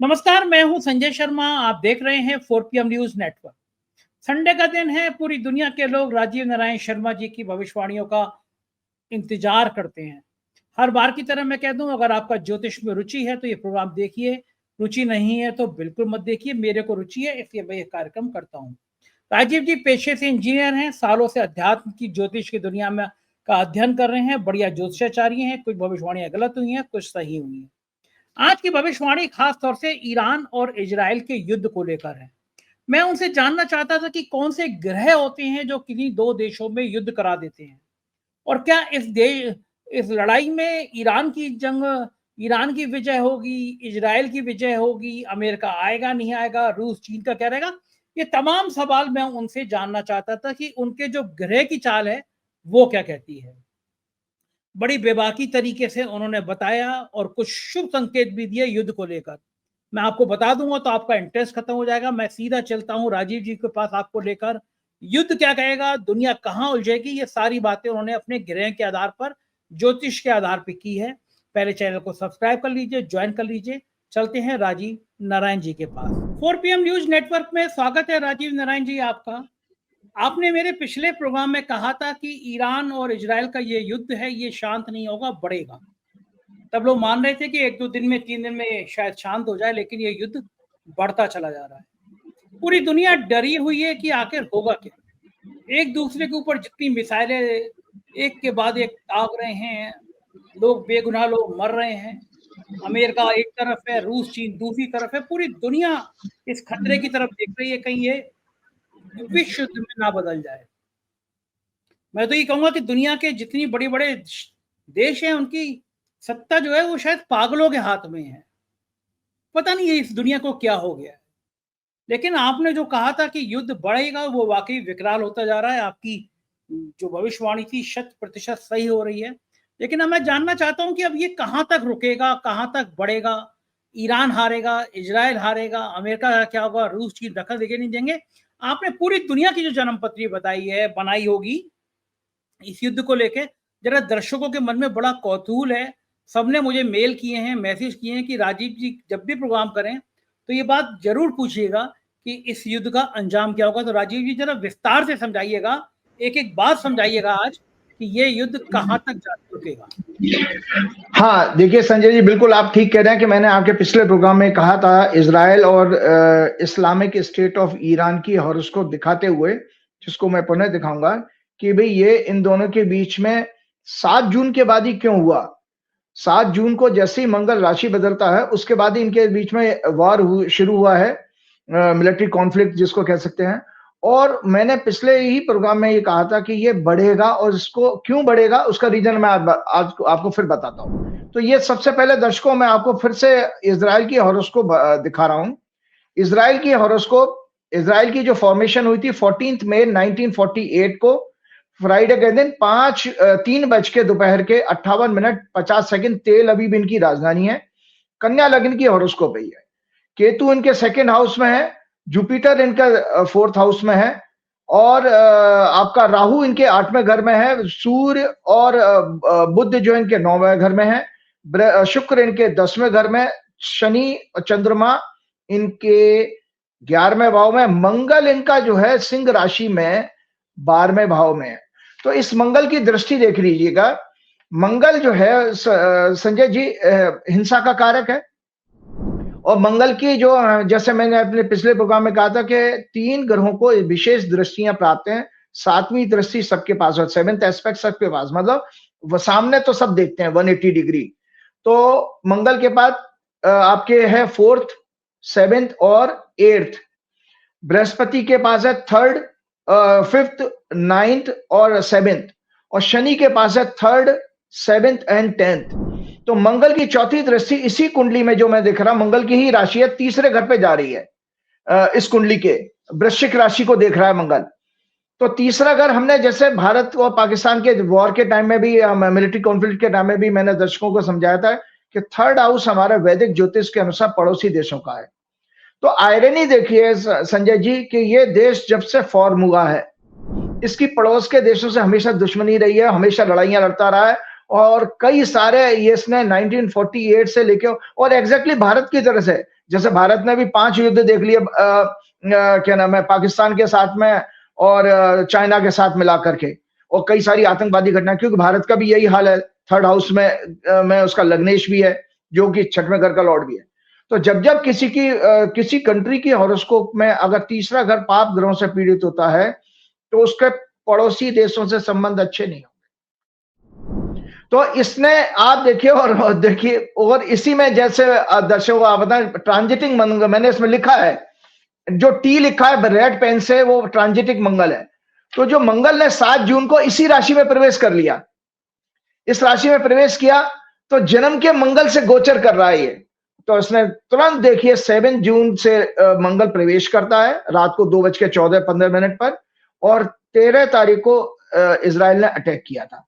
नमस्कार, मैं हूं संजय शर्मा। आप देख रहे हैं 4 PM न्यूज नेटवर्क। संडे का दिन है। पूरी दुनिया के लोग राजीव नारायण शर्मा जी की भविष्यवाणियों का इंतजार करते हैं। हर बार की तरह मैं कह दूं, अगर आपका ज्योतिष में रुचि है तो ये प्रोग्राम देखिए, रुचि नहीं है तो बिल्कुल मत देखिए। मेरे को रुचि है, इसलिए मैं ये कार्यक्रम करता हूँ। राजीव जी पेशे से इंजीनियर हैं, सालों से अध्यात्म की ज्योतिष की दुनिया में का अध्ययन कर रहे हैं। बढ़िया ज्योतिषाचार्य हैं। कुछ भविष्यवाणियां गलत हुई हैं, कुछ सही हुई हैं। आज की भविष्यवाणी खास तौर से ईरान और इजराइल के युद्ध को लेकर है। मैं उनसे जानना चाहता था कि कौन से ग्रह होते हैं जो किन्हीं दो देशों में युद्ध करा देते हैं, और क्या इस लड़ाई में ईरान की विजय होगी, इजराइल की विजय होगी, अमेरिका आएगा नहीं आएगा, रूस चीन का क्या रहेगा। ये तमाम सवाल मैं उनसे जानना चाहता था कि उनके जो ग्रह की चाल है वो क्या कहती है। बड़ी बेबाकी तरीके से उन्होंने बताया और कुछ शुभ संकेत भी दिए युद्ध को लेकर। मैं आपको बता दूंगा तो आपका इंटरेस्ट खत्म हो जाएगा। मैं सीधा चलता हूं राजीव जी के पास आपको लेकर। युद्ध क्या कहेगा, दुनिया कहां उलझेगी, ये सारी बातें उन्होंने अपने ग्रह के आधार पर, ज्योतिष के आधार पर की है। पहले चैनल को सब्सक्राइब कर लीजिए, ज्वाइन कर लीजिए। चलते हैं राजीव नारायण जी के पास। 4 PM न्यूज नेटवर्क में स्वागत है राजीव नारायण जी आपका। आपने मेरे पिछले प्रोग्राम में कहा था कि ईरान और इजराइल का ये युद्ध है, ये शांत नहीं होगा, बढ़ेगा। तब लोग मान रहे थे कि 1-2 दिन में, 3 दिन में शायद शांत हो जाए, लेकिन ये युद्ध बढ़ता चला जा रहा है। पूरी दुनिया डरी हुई है कि आखिर होगा क्या। एक दूसरे के ऊपर जितनी मिसाइलें एक के बाद एक दाग रहे हैं, लोग बेगुनाह लोग मर रहे हैं। अमेरिका एक तरफ है, रूस चीन दूसरी तरफ है। पूरी दुनिया इस खतरे की तरफ देख रही है, कहीं ये विश्व युद्ध में ना बदल जाए। मैं तो ये कहूंगा कि दुनिया के जितनी बड़ी बड़े देश हैं, उनकी सत्ता जो है वो शायद पागलों के हाथ में है। पता नहीं है इस दुनिया को क्या हो गया है। लेकिन आपने जो कहा था कि युद्ध बढ़ेगा, वो वाकई विकराल होता जा रहा है। आपकी जो भविष्यवाणी थी 100% सही हो रही है। लेकिन अब मैं जानना चाहता हूं कि अब ये कहां तक रुकेगा, कहां तक बढ़ेगा। ईरान हारेगा, इजराइल हारेगा, अमेरिका का क्या होगा, रूस चीन दखल देंगे नहीं देंगे। आपने पूरी दुनिया की जो जन्मपत्री बताई है, बनाई होगी इस युद्ध को लेके, जरा दर्शकों के मन में बड़ा कौतूहल है। सबने मुझे मेल किए हैं, मैसेज किए हैं कि राजीव जी जब भी प्रोग्राम करें तो ये बात जरूर पूछिएगा कि इस युद्ध का अंजाम क्या होगा। तो राजीव जी जरा विस्तार से समझाइएगा, एक एक बात समझाइएगा आज कि ये युद्ध कहां तक जा रुकेगा। हाँ, देखिए संजय जी, बिल्कुल आप ठीक कह रहे हैं कि मैंने आपके पिछले प्रोग्राम में कहा था इज़राइल और इस्लामिक स्टेट ऑफ ईरान की हॉरोस्कोप दिखाते हुए, जिसको मैं पुनः दिखाऊंगा कि भाई ये इन दोनों के बीच में 7 जून के बाद ही क्यों हुआ। 7 जून को जैसे ही मंगल राशि बदलता है, उसके बाद ही इनके बीच में वार शुरू हुआ है, मिलिट्री कॉन्फ्लिक्ट जिसको कह सकते हैं। और मैंने पिछले ही प्रोग्राम में ये कहा था कि ये बढ़ेगा, और इसको क्यों बढ़ेगा उसका रीजन मैं आज आपको फिर बताता हूँ। तो ये सबसे पहले दर्शकों, मैं आपको फिर से इजराइल की हॉरोस्कोप दिखा रहा हूँ। इजराइल की हॉरोस्कोप, इजराइल की जो फॉर्मेशन हुई थी 14 मई 1948 को, फ्राइडे के दिन 3 बज के दोपहर के 58 मिनट 50 सेकंड, तेल अवीव इनकी राजधानी है। कन्या लग्न की हॉरोस्कोप है ये। केतु इनके सेकंड हाउस में है, जुपिटर इनका 4th हाउस में है, और आपका राहु इनके 8वें घर में है, सूर्य और बुध जो इनके 9वें घर में है, शुक्र इनके 10वें घर में, शनि और चंद्रमा इनके 11वें भाव में, मंगल इनका जो है सिंह राशि में 12वें भाव में है। तो इस मंगल की दृष्टि देख लीजिएगा। मंगल जो है संजय जी हिंसा का कारक है, और मंगल की जो, जैसे मैंने अपने पिछले प्रोग्राम में कहा था कि 3 ग्रहों को विशेष दृष्टियां प्राप्त हैं। 7वीं दृष्टि सबके पास है, 7th एस्पेक्ट सबके पास, मतलब वो सामने तो सब देखते हैं 180 डिग्री। तो मंगल के बाद आपके है 4th, 7th और 8th। बृहस्पति के पास है 3rd, 5th, 9th और 7th, और शनि के पास है 3rd, 7th एंड 10th। तो मंगल की चौथी दृष्टि इसी कुंडली में जो मैं दिख रहा, मंगल की ही राशि है, तीसरे घर पे जा रही है। इस कुंडली के वृश्चिक राशि को देख रहा है मंगल। तो तीसरा घर, हमने जैसे भारत और पाकिस्तान के वॉर के टाइम में भी, मिलिट्री कॉन्फ्लिक्ट के टाइम में भी मैंने दर्शकों को समझाया था कि 3rd हाउस हमारा वैदिक ज्योतिष के अनुसार पड़ोसी देशों का है। तो आयरनी देखिए संजय जी कि ये देश जब से फॉर्म हुआ है, इसकी पड़ोस के देशों से हमेशा दुश्मनी रही है, हमेशा लड़ाइयां लड़ता रहा है, और कई सारे ये इसने 1948 से लेके, और एग्जैक्टली भारत की तरह से जैसे भारत ने भी 5 युद्ध देख लिए, क्या नाम है, पाकिस्तान के साथ में और चाइना के साथ मिला करके, और कई सारी आतंकवादी घटनाएं, क्योंकि भारत का भी यही हाल है। थर्ड हाउस में उसका लग्नेश भी है, जो कि छठवें घर का लॉर्ड भी है। तो जब जब किसी कंट्री की हॉरोस्कोप में अगर तीसरा घर पाप ग्रहों से पीड़ित होता है, तो उसके पड़ोसी देशों से संबंध अच्छे नहीं होंगे। तो इसने आप देखिए और इसी में जैसे दर्शकों आप बताएं, ट्रांजिटिंग मंगल मैंने इसमें लिखा है, जो टी लिखा है रेड पेन से, वो ट्रांजिटिंग मंगल है। तो जो मंगल ने 7 जून को इसी राशि में प्रवेश कर लिया, इस राशि में प्रवेश किया, तो जन्म के मंगल से गोचर कर रहा है ये। तो इसने तुरंत देखिए 7 जून से मंगल प्रवेश करता है रात को 2:14-15 पर, और 13 तारीख को इजराइल ने अटैक किया था।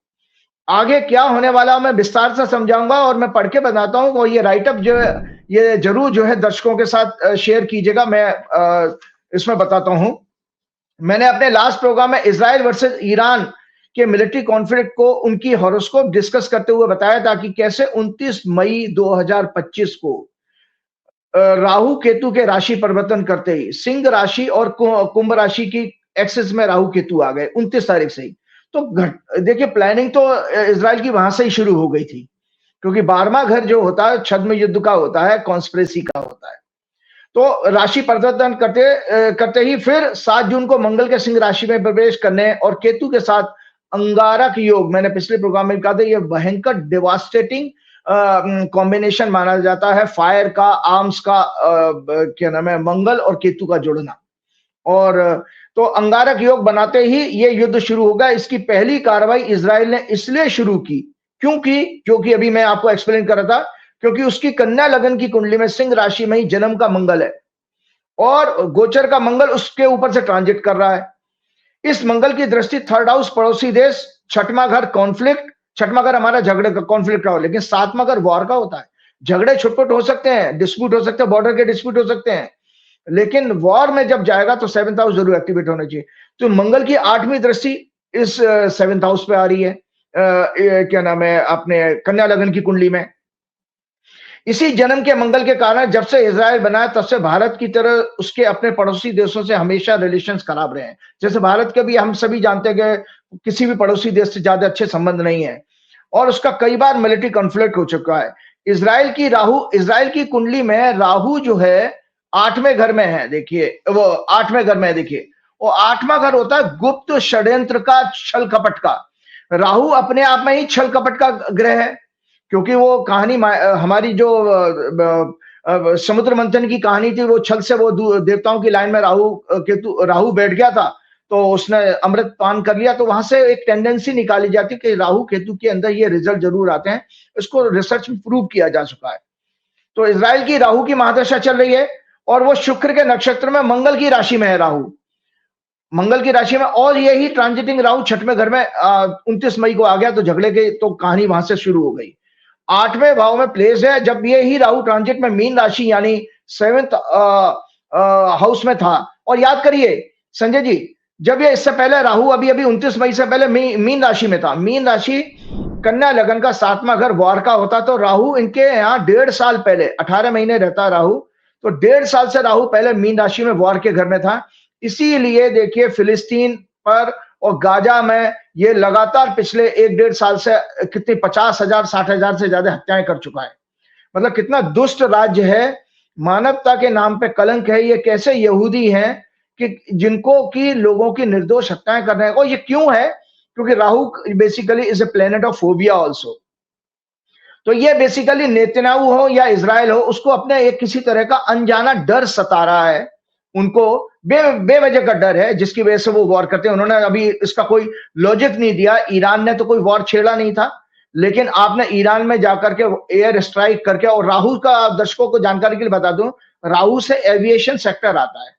आगे क्या होने वाला मैं विस्तार से समझाऊंगा, और मैं पढ़ के बताता हूं, और ये राइटअप जो है ये जरूर जो है दर्शकों के साथ शेयर कीजिएगा। मैं इसमें बताता हूं, मैंने अपने लास्ट प्रोग्राम में इजराइल वर्सेस ईरान के मिलिट्री कॉन्फ्लिक्ट को उनकी हॉरोस्कोप डिस्कस करते हुए बताया था कि कैसे 29 मई 2025 को राहु केतु के राशि परिवर्तन करते ही सिंह राशि और कुंभ राशि की एक्सिस में राहु केतु आ गए 29 तारीख से ही। तो देखिए प्लानिंग तो इजराइल की वहां से ही शुरू हो गई थी, क्योंकि 12वां घर जो होता है छद्म युद्ध का होता है, कॉन्स्पिरेसी का होता है। तो राशि परिवर्तन करते ही फिर 7 जून को मंगल के सिंह राशि में प्रवेश करने और केतु के साथ अंगारक योग, मैंने पिछले प्रोग्राम में कहा था, ये भयंकर डिवास्टेटिंग कॉम्बिनेशन माना जाता है, फायर का, आर्म्स का, क्या नाम है, मंगल और केतु का जुड़ना। और तो अंगारक योग बनाते ही ये युद्ध शुरू होगा। इसकी पहली कार्रवाई इजराइल ने इसलिए शुरू की क्योंकि अभी मैं आपको एक्सप्लेन कर रहा था, क्योंकि उसकी कन्या लगन की कुंडली में सिंह राशि में ही जन्म का मंगल है, और गोचर का मंगल उसके ऊपर से ट्रांजिट कर रहा है। इस मंगल की दृष्टि थर्ड हाउस पड़ोसी देश, छठवां घर कॉन्फ्लिक्ट, छठवां घर हमारा झगड़े का कॉन्फ्लिक्ट का हो, लेकिन 7वां घर वॉर का होता है। झगड़े छुटपुट हो सकते हैं, डिस्प्यूट हो सकते हैं, बॉर्डर के डिस्प्यूट हो सकते हैं, लेकिन वॉर में जब जाएगा तो 7th हाउस जरूर एक्टिवेट होना चाहिए। तो मंगल की 8वीं दृष्टि इस 7th हाउस पे आ रही है, क्या नाम है, अपने कन्या लगन की कुंडली में। इसी जन्म के मंगल के कारण जब से इजराइल बना है तब से भारत की तरह उसके अपने पड़ोसी देशों से हमेशा रिलेशंस खराब रहे हैं। जैसे भारत के भी हम सभी जानते हैं कि किसी भी पड़ोसी देश से ज्यादा अच्छे संबंध नहीं है, और उसका कई बार मिलिट्री कॉन्फ्लिक्ट हो चुका है। इजराइल की कुंडली में राहु जो है 8वें घर में है, देखिए वो 8वें घर में है, देखिए वो 8वां घर होता है गुप्त षड्यंत्र का, छल कपट का। राहु अपने आप में ही छल कपट का ग्रह है, क्योंकि वो कहानी हमारी जो समुद्र मंथन की कहानी थी, वो छल से वो देवताओं की लाइन में राहु बैठ गया था, तो उसने अमृत पान कर लिया। तो वहां से एक टेंडेंसी निकाली जाती है कि राहु केतु के अंदर ये रिजल्ट जरूर आते हैं, इसको रिसर्च में प्रूव किया जा चुका है। तो इजराइल की राहु की महादशा चल रही है, और वो शुक्र के नक्षत्र में मंगल की राशि में है राहु, मंगल की राशि में, और यही ट्रांजिटिंग राहु 6वें घर में 29 मई को आ गया। तो झगड़े की तो कहानी वहां से शुरू हो गई। 8वें भाव में प्लेस है, जब ये ही राहु ट्रांजिट में मीन राशि यानी 7th हाउस में था। और याद करिए संजय जी, जब ये इससे पहले राहु अभी 29 मई से पहले मीन राशि में था। मीन राशि कन्या लगन का 7वां घर वार का होता, तो राहु इनके यहाँ 1.5 साल पहले, 18 महीने रहता राहु, तो 1.5 साल से राहु पहले मीन राशि में वार के घर में था। इसीलिए देखिए फिलिस्तीन पर और गाजा में ये लगातार पिछले 1-1.5 साल से कितनी 50,000 60,000 से ज्यादा हत्याएं कर चुका है। मतलब कितना दुष्ट राज्य है, मानवता के नाम पे कलंक है। ये कैसे यहूदी हैं कि जिनको की लोगों की निर्दोष हत्याएं कर रहे हैं। और ये क्यों है? क्योंकि Rahu basically is a planet of phobia also. तो ये बेसिकली नेतन्याहू हो या इजराइल हो, उसको अपने एक किसी तरह का अनजाना डर सता रहा है, उनको बेवजह का डर है, जिसकी वजह से वो वॉर करते हैं। उन्होंने अभी इसका कोई लॉजिक नहीं दिया। ईरान ने तो कोई वॉर छेड़ा नहीं था, लेकिन आपने ईरान में जाकर के एयर स्ट्राइक करके, और राहु का दर्शकों को जानकारी के लिए बता दूं, राहु से एविएशन सेक्टर आता है,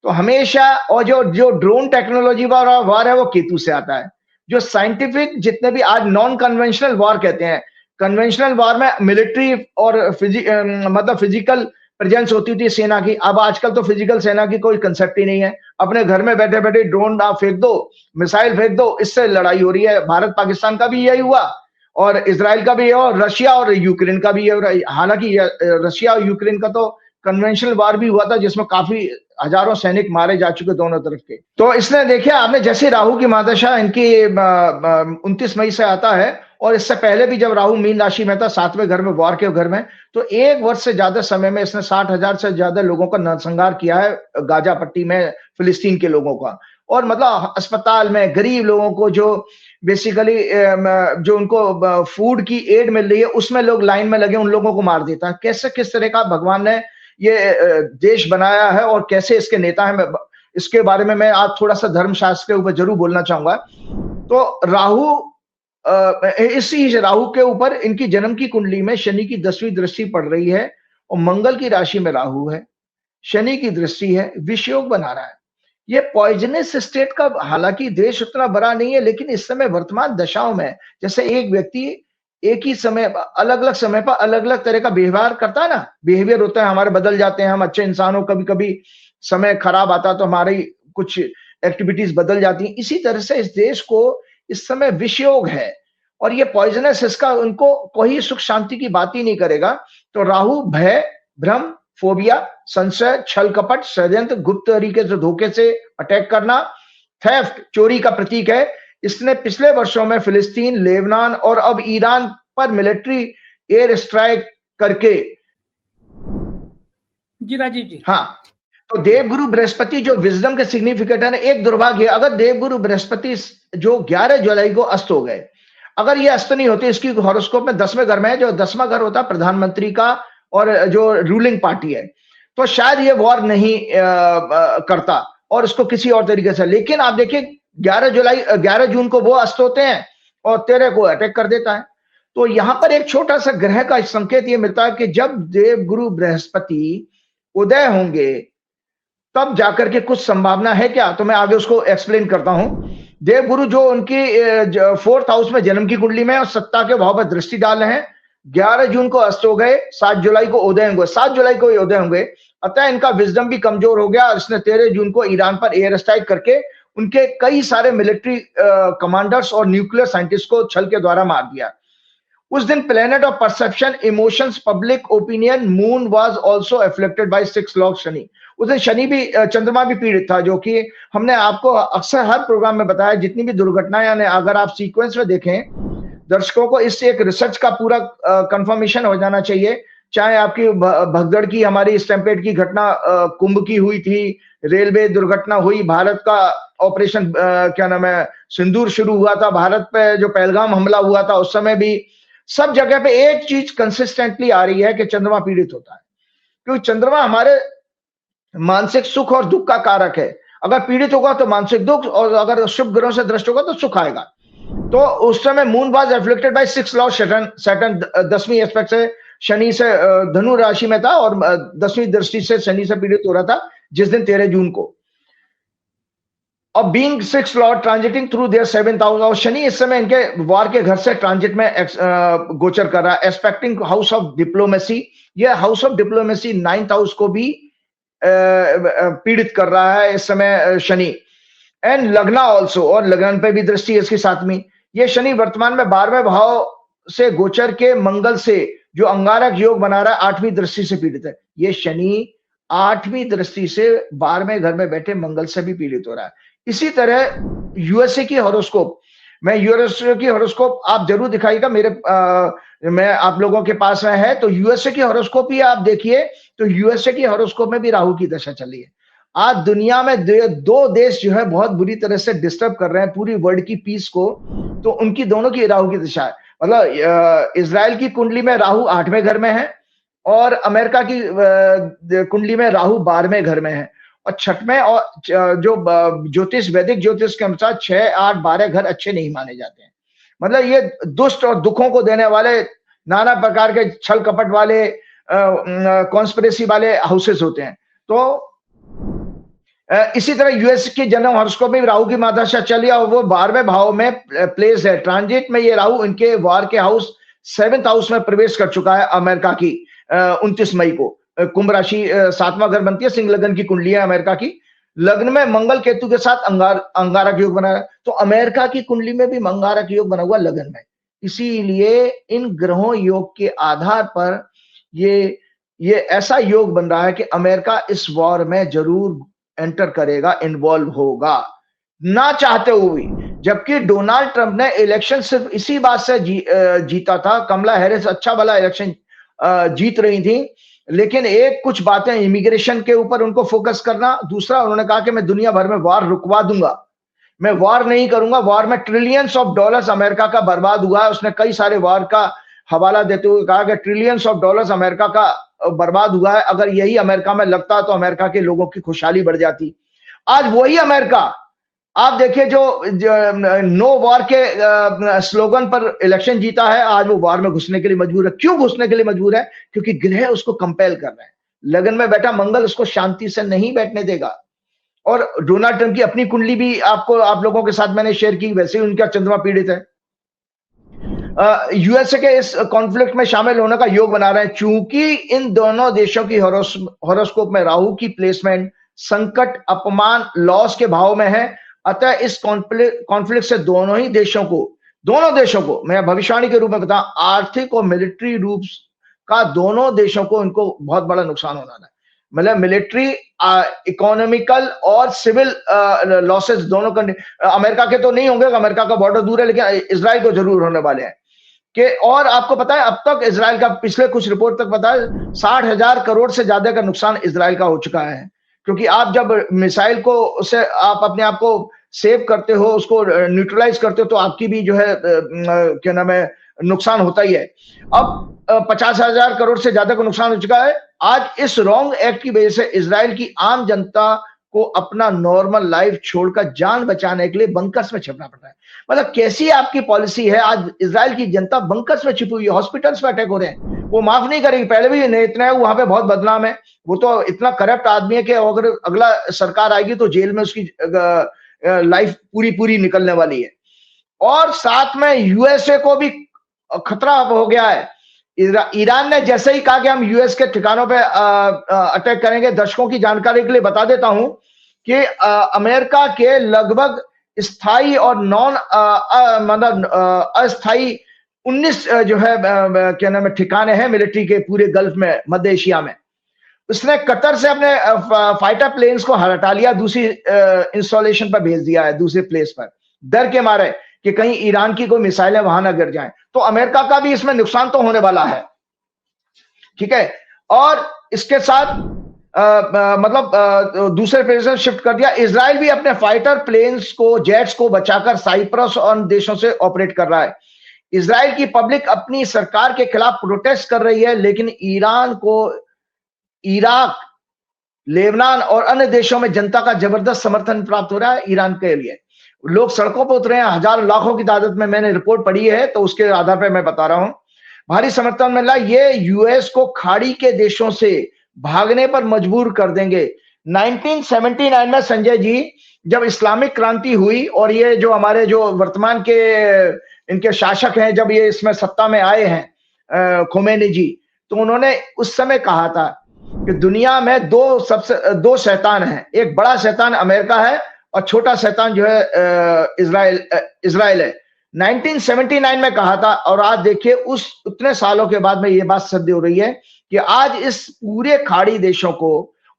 तो हमेशा, और जो ड्रोन टेक्नोलॉजी वाला वॉर है वो केतु से आता है। जो साइंटिफिक जितने भी आज नॉन कन्वेंशनल वॉर कहते हैं, कन्वेंशनल वॉर में मिलिट्री और मतलब फिजिकल प्रेजेंस होती थी सेना की। अब आजकल तो फिजिकल सेना की कोई कंसेप्ट ही नहीं है। अपने घर में बैठे बैठे ड्रोन आप फेंक दो, मिसाइल फेंक दो, इससे लड़ाई हो रही है। भारत पाकिस्तान का भी यही हुआ, और इजराइल का भी है, और रशिया और यूक्रेन का भी है। हालांकि रशिया और यूक्रेन का तो कन्वेंशनल वार भी हुआ था जिसमें काफी हजारों सैनिक मारे जा चुके दोनों तरफ के। तो इसने देखिए आपने जैसे राहु की महादशा इनकी 29 मई से आता है, और इससे पहले भी जब राहु मीन राशि में था 7वें घर में, वार के घर में, तो 1 वर्ष से ज्यादा समय में इसने 60,000 से ज्यादा लोगों का नरसंहार किया है गाजा पट्टी में, फिलिस्तीन के लोगों का। और मतलब अस्पताल में गरीब लोगों को जो बेसिकली जो उनको फूड की एड मिल रही है उसमें लोग लाइन में लगे उन लोगों को मार देता है। कैसे किस तरह का भगवान ने ये देश बनाया है और कैसे इसके नेता हैं, इसके बारे में मैं आज थोड़ा सा धर्मशास्त्र के ऊपर जरूर बोलना चाहूंगा। तो राहु इसी राहु के ऊपर इनकी जन्म की कुंडली में शनि की 10वीं दृष्टि पड़ रही है और मंगल की राशि में राहु है, शनि की दृष्टि है, विषयोग बना रहा है। ये पॉइजनस स्टेट का हालांकि देश उतना बड़ा नहीं है, लेकिन इस समय वर्तमान दशाओं में जैसे एक व्यक्ति एक ही समय अलग अलग समय पर अलग अलग तरह का व्यवहार करता है ना, बिहेवियर होता है, हमारे बदल जाते हैं, हम अच्छे इंसान हो, कभी कभी समय खराब आता तो हमारी कुछ एक्टिविटीज बदल जाती हैं। इसी तरह से इस देश को इस समय विषयोग है और ये पॉइजनस, इसका उनको कोई सुख शांति की बात ही नहीं करेगा। तो राहु भय, भ्रम, फोबिया, संशय, छल कपट, षड्यंत्र, गुप्त तरीके से धोखे से अटैक करना, थेफ्ट, चोरी का प्रतीक है। इसने पिछले वर्षों में फिलिस्तीन, लेबनान और अब ईरान पर मिलिट्री एयर स्ट्राइक करके। जी राजीव जी। हाँ, तो देवगुरु बृहस्पति जो विजडम के सिग्निफिकेंट है, एक दुर्भाग्य, अगर देवगुरु बृहस्पति जो 11 जुलाई को अस्त हो गए, अगर ये अस्त नहीं होते, इसकी हॉरोस्कोप में 10वें घर में है, जो 10वां घर होता है प्रधानमंत्री का और जो रूलिंग पार्टी है, तो शायद ये वॉर नहीं करता और इसको किसी और तरीके से। लेकिन आप देखिए 11 जून को वो अस्त होते हैं और 13 को अटैक कर देता है। तो यहां पर एक छोटा सा ग्रह का संकेत ये मिलता है कि जब देवगुरु बृहस्पति उदय होंगे तब जाकर के कुछ संभावना है क्या, तो मैं आगे उसको एक्सप्लेन करता हूं। देवगुरु जो उनकी 4th हाउस में जन्म की कुंडली में और सत्ता के भाव पर दृष्टि डाल रहे हैं, 11 जून को अस्त हो गए, 7 जुलाई को उदय होंगे, 7 जुलाई को उदय होंगे, अतः इनका विजडम भी कमजोर हो गया और इसने 13 जून को ईरान पर एयर स्ट्राइक करके उनके कई सारे मिलिट्री कमांडर्स और न्यूक्लियर साइंटिस्ट को छल के द्वारा मार दिया। उस दिन planet of perception, emotions, public opinion, moon was also affected by 6 Lord Shani. उस दिन शनि भी, चंद्रमा भी पीड़ित था, जो कि हमने आपको अक्सर हर प्रोग्राम में बताया। जितनी भी दुर्घटनाएं, अगर आप सीक्वेंस में देखें, दर्शकों को इससे एक रिसर्च का पूरा कंफर्मेशन हो जाना चाहिए। चाहे आपकी भगदड़ की, हमारी स्टैम्पेड की घटना, कुंभ की हुई थी, रेलवे दुर्घटना हुई, भारत का ऑपरेशन क्या नाम है सिंदूर शुरू हुआ था, भारत पे जो पहलगाम हमला हुआ था उस समय भी, सब जगह पे एक चीज कंसिस्टेंटली आ रही है कि चंद्रमा पीड़ित होता है, क्योंकि चंद्रमा हमारे मानसिक सुख और दुख का कारक है। अगर पीड़ित होगा तो मानसिक दुख, और अगर शुभ ग्रहों से दृष्ट होगा तो सुख आएगा। तो उस समय moon was affected by 6 Lord Saturn 10वीं एस्पेक्ट से शनि से धनु राशि में था और 10वीं दृष्टि से शनि से पीड़ित हो रहा था जिस दिन 13 जून को। और being 6 Lord transiting through their 7th house, और शनि इस समय इनके वार के घर से ट्रांजिट में गोचर कर रहा है, एस्पेक्टिंग हाउस ऑफ डिप्लोमेसी। ये house of diplomacy 9th house को भी पीड़ित कर रहा है इस समय शनि। एंड लग्ना ऑल्सो, और लग्न पे भी दृष्टि है इसकी 7वीं। ये शनि वर्तमान में 12वें भाव से गोचर के मंगल से जो अंगारक योग बना रहा है 8वीं दृष्टि से पीड़ित है। ये शनि 8वीं दृष्टि से 12वें घर में बैठे मंगल से भी पीड़ित हो रहा है। इसी तरह यूएसए की हॉरोस्कोप, मैं यूएसए की हॉरोस्कोप आप जरूर दिखाइएगा, मेरे मैं आप लोगों के पास में है, तो यूएसए की हॉरोस्कोप ही आप देखिए, तो यूएसए की हॉरोस्कोप में भी राहु की दशा चली है। आज दुनिया में 2 देश जो है बहुत बुरी तरह से डिस्टर्ब कर रहे हैं पूरी वर्ल्ड की पीस को, तो उनकी दोनों की राहु की दशा है। मतलब इजराइल की कुंडली में राहु 8वें घर में है और अमेरिका की कुंडली में राहु 12वें घर में है। और 6वें, और जो ज्योतिष, वैदिक ज्योतिष के अनुसार 6, 8, 12 घर अच्छे नहीं माने जाते हैं। मतलब ये दुष्ट और दुखों को देने वाले, नाना प्रकार के छल कपट वाले, कॉन्स्पिरेसी वाले हाउसेस होते हैं। तो इसी तरह यूएस की जन्म हॉरोस्कोप में राहु की महादशा चली और वो 12वें भाव में प्लेस है, ट्रांजिट में ये राहु इनके वार के हाउस 7th हाउस में प्रवेश कर चुका है अमेरिका की 29 मई को। कुंभ राशि 7वां घर बनती है, सिंह लग्न की कुंडली है अमेरिका की। लग्न में मंगल केतु के साथ अंगारक योग बना है, तो अमेरिका की कुंडली में भी अंगारक योग बना हुआ लग्न में। इसीलिए इन ग्रहों योग के आधार पर ये ये ऐसा योग बन रहा है कि अमेरिका इस वॉर में जरूर एंटर करेगा, इन्वॉल्व होगा, ना चाहते हुए। जबकि डोनाल्ड ट्रंप ने इलेक्शन सिर्फ इसी बात से जीता था। कमला हैरिस अच्छा भला इलेक्शन जीत रही थी, लेकिन एक कुछ बातें इमिग्रेशन के ऊपर उनको फोकस करना, दूसरा उन्होंने कहा कि मैं दुनिया भर में वॉर रुकवा दूंगा, मैं वॉर नहीं करूंगा। वॉर में ट्रिलियंस ऑफ डॉलर्स अमेरिका का बर्बाद हुआ है। उसने कई सारे वॉर का हवाला देते हुए कहा कि ट्रिलियंस ऑफ डॉलर्स अमेरिका का बर्बाद हुआ है, अगर यही अमेरिका में लगता तो अमेरिका के लोगों की खुशहाली बढ़ जाती। आज वही अमेरिका आप देखिए जो नो वॉर के स्लोगन पर इलेक्शन जीता है, आज वो वॉर में घुसने के लिए मजबूर है। क्यों घुसने के लिए मजबूर है? क्योंकि ग्रह उसको कंपेल कर रहे हैं। लगन में बैठा मंगल उसको शांति से नहीं बैठने देगा। और डोनाल्ड ट्रंप की अपनी कुंडली भी आप लोगों के साथ मैंने शेयर की, वैसे ही उनका चंद्रमा पीड़ित है। यूएसए के इस कॉन्फ्लिक्ट में शामिल होने का योग बना रहे हैं, चूंकि इन दोनों देशों की हॉरोस्कोप में राहु की प्लेसमेंट संकट, अपमान, लॉस के भाव में है। अतः इस कॉन्फ्लिक्ट से दोनों देशों को मैं भविष्यवाणी के रूप में बताऊं, आर्थिक और मिलिट्री रूप का दोनों देशों को इनको बहुत बड़ा नुकसान होना है। मतलब मिलिट्री, इकोनॉमिकल और सिविल लॉसेस दोनों का। अमेरिका के तो नहीं होंगे, अमेरिका का बॉर्डर दूर है, लेकिन इजराइल को जरूर होने वाले हैं। कि और आपको पता है अब तक इजराइल का पिछले कुछ रिपोर्ट तक पता है 60,000 करोड़ से ज्यादा का नुकसान इजराइल का हो चुका है। क्योंकि आप जब मिसाइल को से आप अपने आप को सेव करते हो, उसको न्यूट्रलाइज करते हो, तो आपकी भी जो है क्या नाम है नुकसान होता ही है। अब 50,000 करोड़ से ज्यादा का नुकसान हो चुका है। आज इस रॉन्ग एक्ट की वजह से इजराइल की आम जनता को अपना नॉर्मल लाइफ छोड़कर जान बचाने के लिए बंकर्स में छिपना पड़ रहा है। मतलब कैसी आपकी पॉलिसी है? आज इजराइल की जनता बंकर्स में छिपी हुई है, हॉस्पिटल्स में अटैक हो रहे हैं, वो माफ नहीं करेगी। पहले भी इतना है, वहां पे बहुत बदनाम है, वो तो इतना करप्ट आदमी है कि अगर अगला सरकार आएगी तो जेल में उसकी लाइफ पूरी निकलने वाली है। और साथ में यूएसए को भी खतरा हो गया है। ईरान ने जैसे ही कहा कि हम यूएस के ठिकानों पे अटैक करेंगे, दर्शकों की जानकारी के लिए बता देता हूं कि अमेरिका के लगभग स्थायी और मतलब अस्थायी 19 जो है क्या नाम है ठिकाने हैं मिलिट्री के पूरे गल्फ में, मध्य एशिया में। उसने कतर से अपने फाइटर प्लेन्स को हटा लिया, दूसरी इंस्टॉलेशन पर भेज दिया है, दूसरे प्लेस पर, डर के मारे कि कहीं ईरान की कोई मिसाइलें वहां ना गिर जाएं। तो अमेरिका का भी इसमें नुकसान तो होने वाला है, ठीक है। और इसके साथ मतलब दूसरे प्लेस में शिफ्ट कर दिया। इजराइल भी अपने फाइटर प्लेन्स को, जेट्स को बचाकर साइप्रस और देशों से ऑपरेट कर रहा है। इजराइल की पब्लिक अपनी सरकार के खिलाफ प्रोटेस्ट कर रही है, लेकिन ईरान को इराक, लेबनान और अन्य देशों में जनता का जबरदस्त समर्थन प्राप्त हो रहा है ईरान के लिए। लोग सड़कों पर उतरे हैं, हजारों लाखों की तादाद में, मैंने रिपोर्ट पढ़ी है तो उसके आधार पर मैं बता रहा हूं। भारी समर्थन मिला। ये यूएस को खाड़ी के देशों से भागने पर मजबूर कर देंगे। 1979 में संजय जी, जब इस्लामिक क्रांति हुई और ये जो हमारे जो वर्तमान के इनके शासक हैं, जब ये इसमें सत्ता में आए हैं खोमेनी जी, तो उन्होंने उस समय कहा था कि दुनिया में दो शैतान हैं, एक बड़ा शैतान अमेरिका है और छोटा शैतान जो है इजराइल है। 1979 में कहा था, और आज देखिए उस उतने सालों के बाद में ये बात सिद्ध हो रही है कि आज इस पूरे खाड़ी देशों को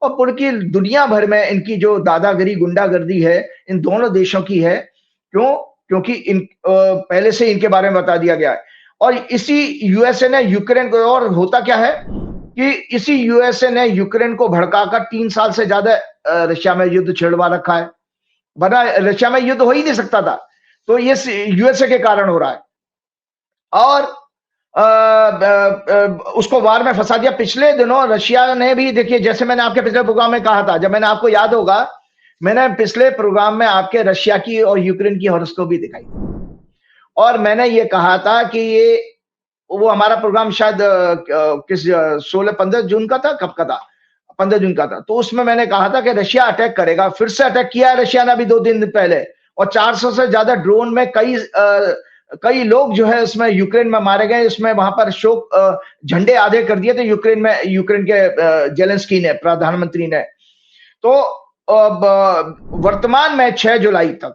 और पूरी दुनिया भर में इनकी जो दादागिरी, गुंडागर्दी है, इन दोनों देशों की है। क्यों? क्योंकि इन पहले से इनके बारे में बता दिया गया है। और इसी यूएसए ने यूक्रेन को, और होता क्या है कि इसी यूएसए ने यूक्रेन को भड़काकर 3 साल से ज्यादा रशिया में युद्ध छेड़वा रखा है, वरना रशिया में युद्ध हो ही नहीं सकता था। तो ये यूएसए के कारण हो रहा है और उसको वार में फंसा दिया। पिछले दिनों रशिया ने भी, देखिए जैसे मैंने आपके पिछले प्रोग्राम में कहा था, जब मैंने आपको याद होगा, मैंने पिछले प्रोग्राम में आपके रशिया की और यूक्रेन की हॉरोस्कोप भी दिखाई और मैंने ये कहा था कि ये वो हमारा प्रोग्राम शायद किस 15 जून का था, कब का था, 15 जून का था। तो उसमें मैंने कहा था कि रशिया अटैक करेगा। फिर से अटैक किया है रशिया ने अभी 2 दिन पहले, और 400 से ज्यादा ड्रोन में कई लोग जो है उसमें यूक्रेन में मारे गए। इसमें वहां पर शोक झंडे आधे कर दिए थे यूक्रेन के जेलेंस्की ने, प्रधानमंत्री ने। तो वर्तमान में 6 जुलाई तक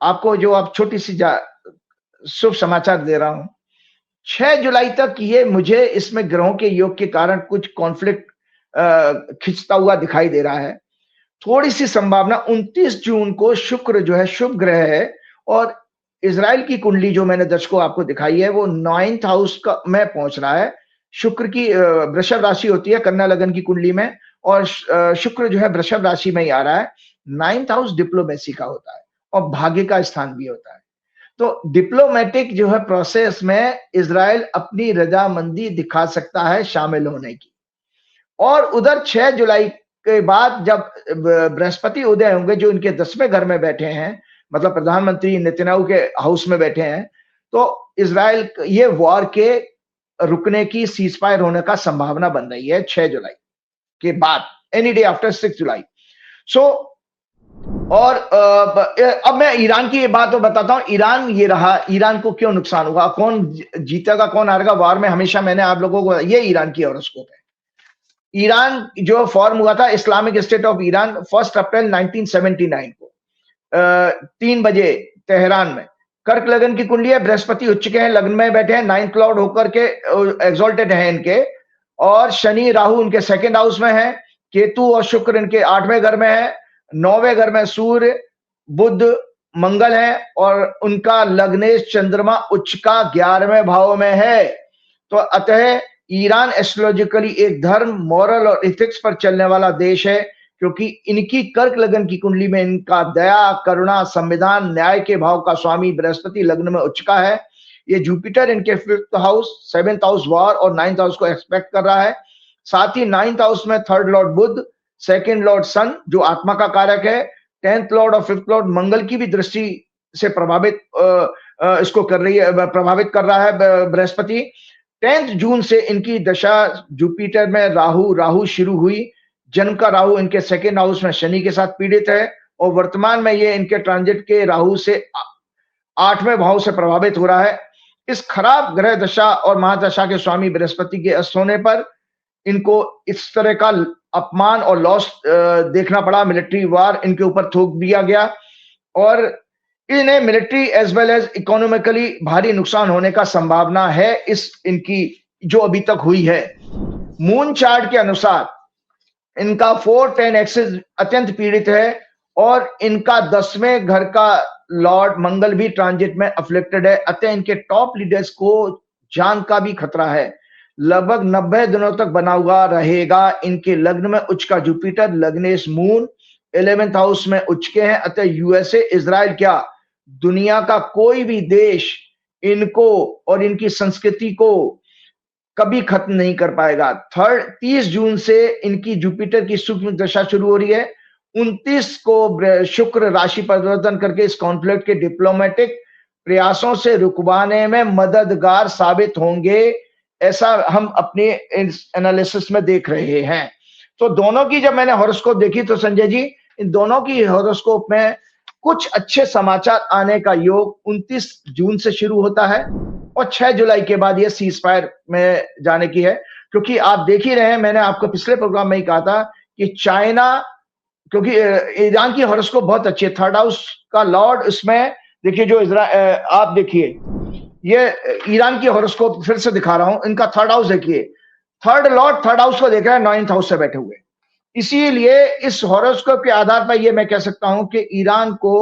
आपको जो अब छोटी सी शुभ समाचार दे रहा हूं, 6 जुलाई तक ये मुझे इसमें ग्रहों के योग के कारण कुछ कॉन्फ्लिक्ट खिंचता हुआ दिखाई दे रहा है। थोड़ी सी संभावना 29 जून को शुक्र जो है शुभ ग्रह है और इजराइल की कुंडली जो मैंने दर्शकों आपको दिखाई है वो 9th हाउस का में पहुंच रहा है। शुक्र की वृषभ राशि होती है कन्या लगन की कुंडली में और शुक्र जो है वृषभ राशि में ही आ रहा है। 9th हाउस डिप्लोमेसी का होता है और भाग्य का स्थान भी होता है। तो डिप्लोमेटिक जो है प्रोसेस में इजराइल अपनी रजामंदी दिखा सकता है शामिल होने की। और उधर 6 जुलाई के बाद जब बृहस्पति उदय होंगे जो इनके 10वें घर में बैठे हैं, मतलब प्रधानमंत्री नेतन्याहू के हाउस में बैठे हैं, तो इजराइल ये वॉर के रुकने की सीज फायर होने का संभावना बन रही है 6 जुलाई के बाद, एनी डे आफ्टर 6 जुलाई। सो और अब मैं ईरान की ये बात तो बताता हूं। ईरान ये रहा, ईरान को क्यों नुकसान हुआ, कौन जीतेगा कौन हारेगा वॉर में, हमेशा मैंने आप लोगों को, ये ईरान की हॉरोस्कोप है। ईरान जो फॉर्म हुआ था इस्लामिक स्टेट ऑफ ईरान 1 अप्रैल 1979 को 3 बजे तेहरान में। कर्क लगन की कुंडली है, बृहस्पति उच्च के हैं, लग्न में बैठे हैं, 9th लॉर्ड होकर के एग्जॉल्टेड है इनके, और शनि राहु इनके 2nd हाउस में है, केतु और शुक्र इनके 8वें घर में है, 9वें घर में सूर्य बुध मंगल है और उनका लग्नेश चंद्रमा उच्च का 11वें भाव में है। तो अतः ईरान एस्ट्रोलॉजिकली एक धर्म, मॉरल और इथिक्स पर चलने वाला देश है, क्योंकि इनकी कर्क लगन की कुंडली में इनका दया, करुणा, संविधान, न्याय के भाव का स्वामी बृहस्पति लग्न में उच्च का है। ये जुपिटर इनके 5th house, 7th house war और 9th हाउस को एक्सपेक्ट कर रहा है। साथ ही 9th हाउस में 3rd लॉर्ड बुध, 2nd लॉर्ड सन जो आत्मा का कारक है, 10th लॉर्ड और 5th लॉर्ड मंगल की भी दृष्टि से प्रभावित इसको कर रही है, प्रभावित कर रहा है बृहस्पति। 10th जून से इनकी दशा जुपिटर में राहु शुरू हुई। जन्म का राहु इनके 2nd हाउस में शनि के साथ पीड़ित है और वर्तमान में ये इनके ट्रांजिट के राहु से 8वें भाव से प्रभावित हो रहा है। इस खराब ग्रह दशा और महादशा के स्वामी बृहस्पति के अस्त होने पर इनको इस तरह का अपमान और लॉस देखना पड़ा, मिलिट्री वार इनके ऊपर थोप दिया गया और इन्हें military as well as economically भारी नुकसान होने का संभावना है इस इनकी जो अभी तक हुई है। मून चार्ट के अनुसार इनका 4-10 एक्सिस अत्यंत पीड़ित है और इनका 10वें घर का लॉर्ड मंगल भी ट्रांजिट में अफ्लिक्टेड है। अतः इनके टॉप लीडर्स को जान का भी खतरा है। लगभग 90 दिनों तक बना हुआ रहेगा। इनके लग्न में उच्च का जुपिटर, लग्नेश मून 11th हाउस में उच्च के हैं। अतः यूएसए, इजराइल क्या दुनिया का कोई भी देश इनको और इनकी संस्कृति को कभी खत्म नहीं कर पाएगा। 30 जून से इनकी जुपिटर की सूक्ष्म दशा शुरू हो रही है। 29 को शुक्र राशि परिवर्तन करके इस कॉन्फ्लिक्ट के डिप्लोमेटिक प्रयासों से रुकवाने में मददगार साबित होंगे, ऐसा हम अपने एनालिसिस में देख रहे हैं। तो दोनों की जब मैंने हॉरोस्कोप देखी तो संजय जी, इन दोनों की हॉरोस्कोप में कुछ अच्छे समाचार आने का योग 29 जून से शुरू होता है और 6 जुलाई के बाद ये सीज फायर में जाने की है। क्योंकि आप देख ही रहे हैं, मैंने आपको पिछले प्रोग्राम में ही कहा था कि चाइना, क्योंकि ईरान की हॉरोस्कोप बहुत अच्छी है, 3rd हाउस का लॉर्ड इसमें देखिए, जो आप देखिए ये ईरान की हॉरोस्कोप फिर से दिखा रहा हूं, इनका 3rd हाउस देखिए, 3rd लॉर्ड 3rd हाउस को देख रहा है 9th हाउस से बैठे हुए। इसीलिए इस हॉरोस्कोप के आधार पर यह मैं कह सकता हूं कि ईरान को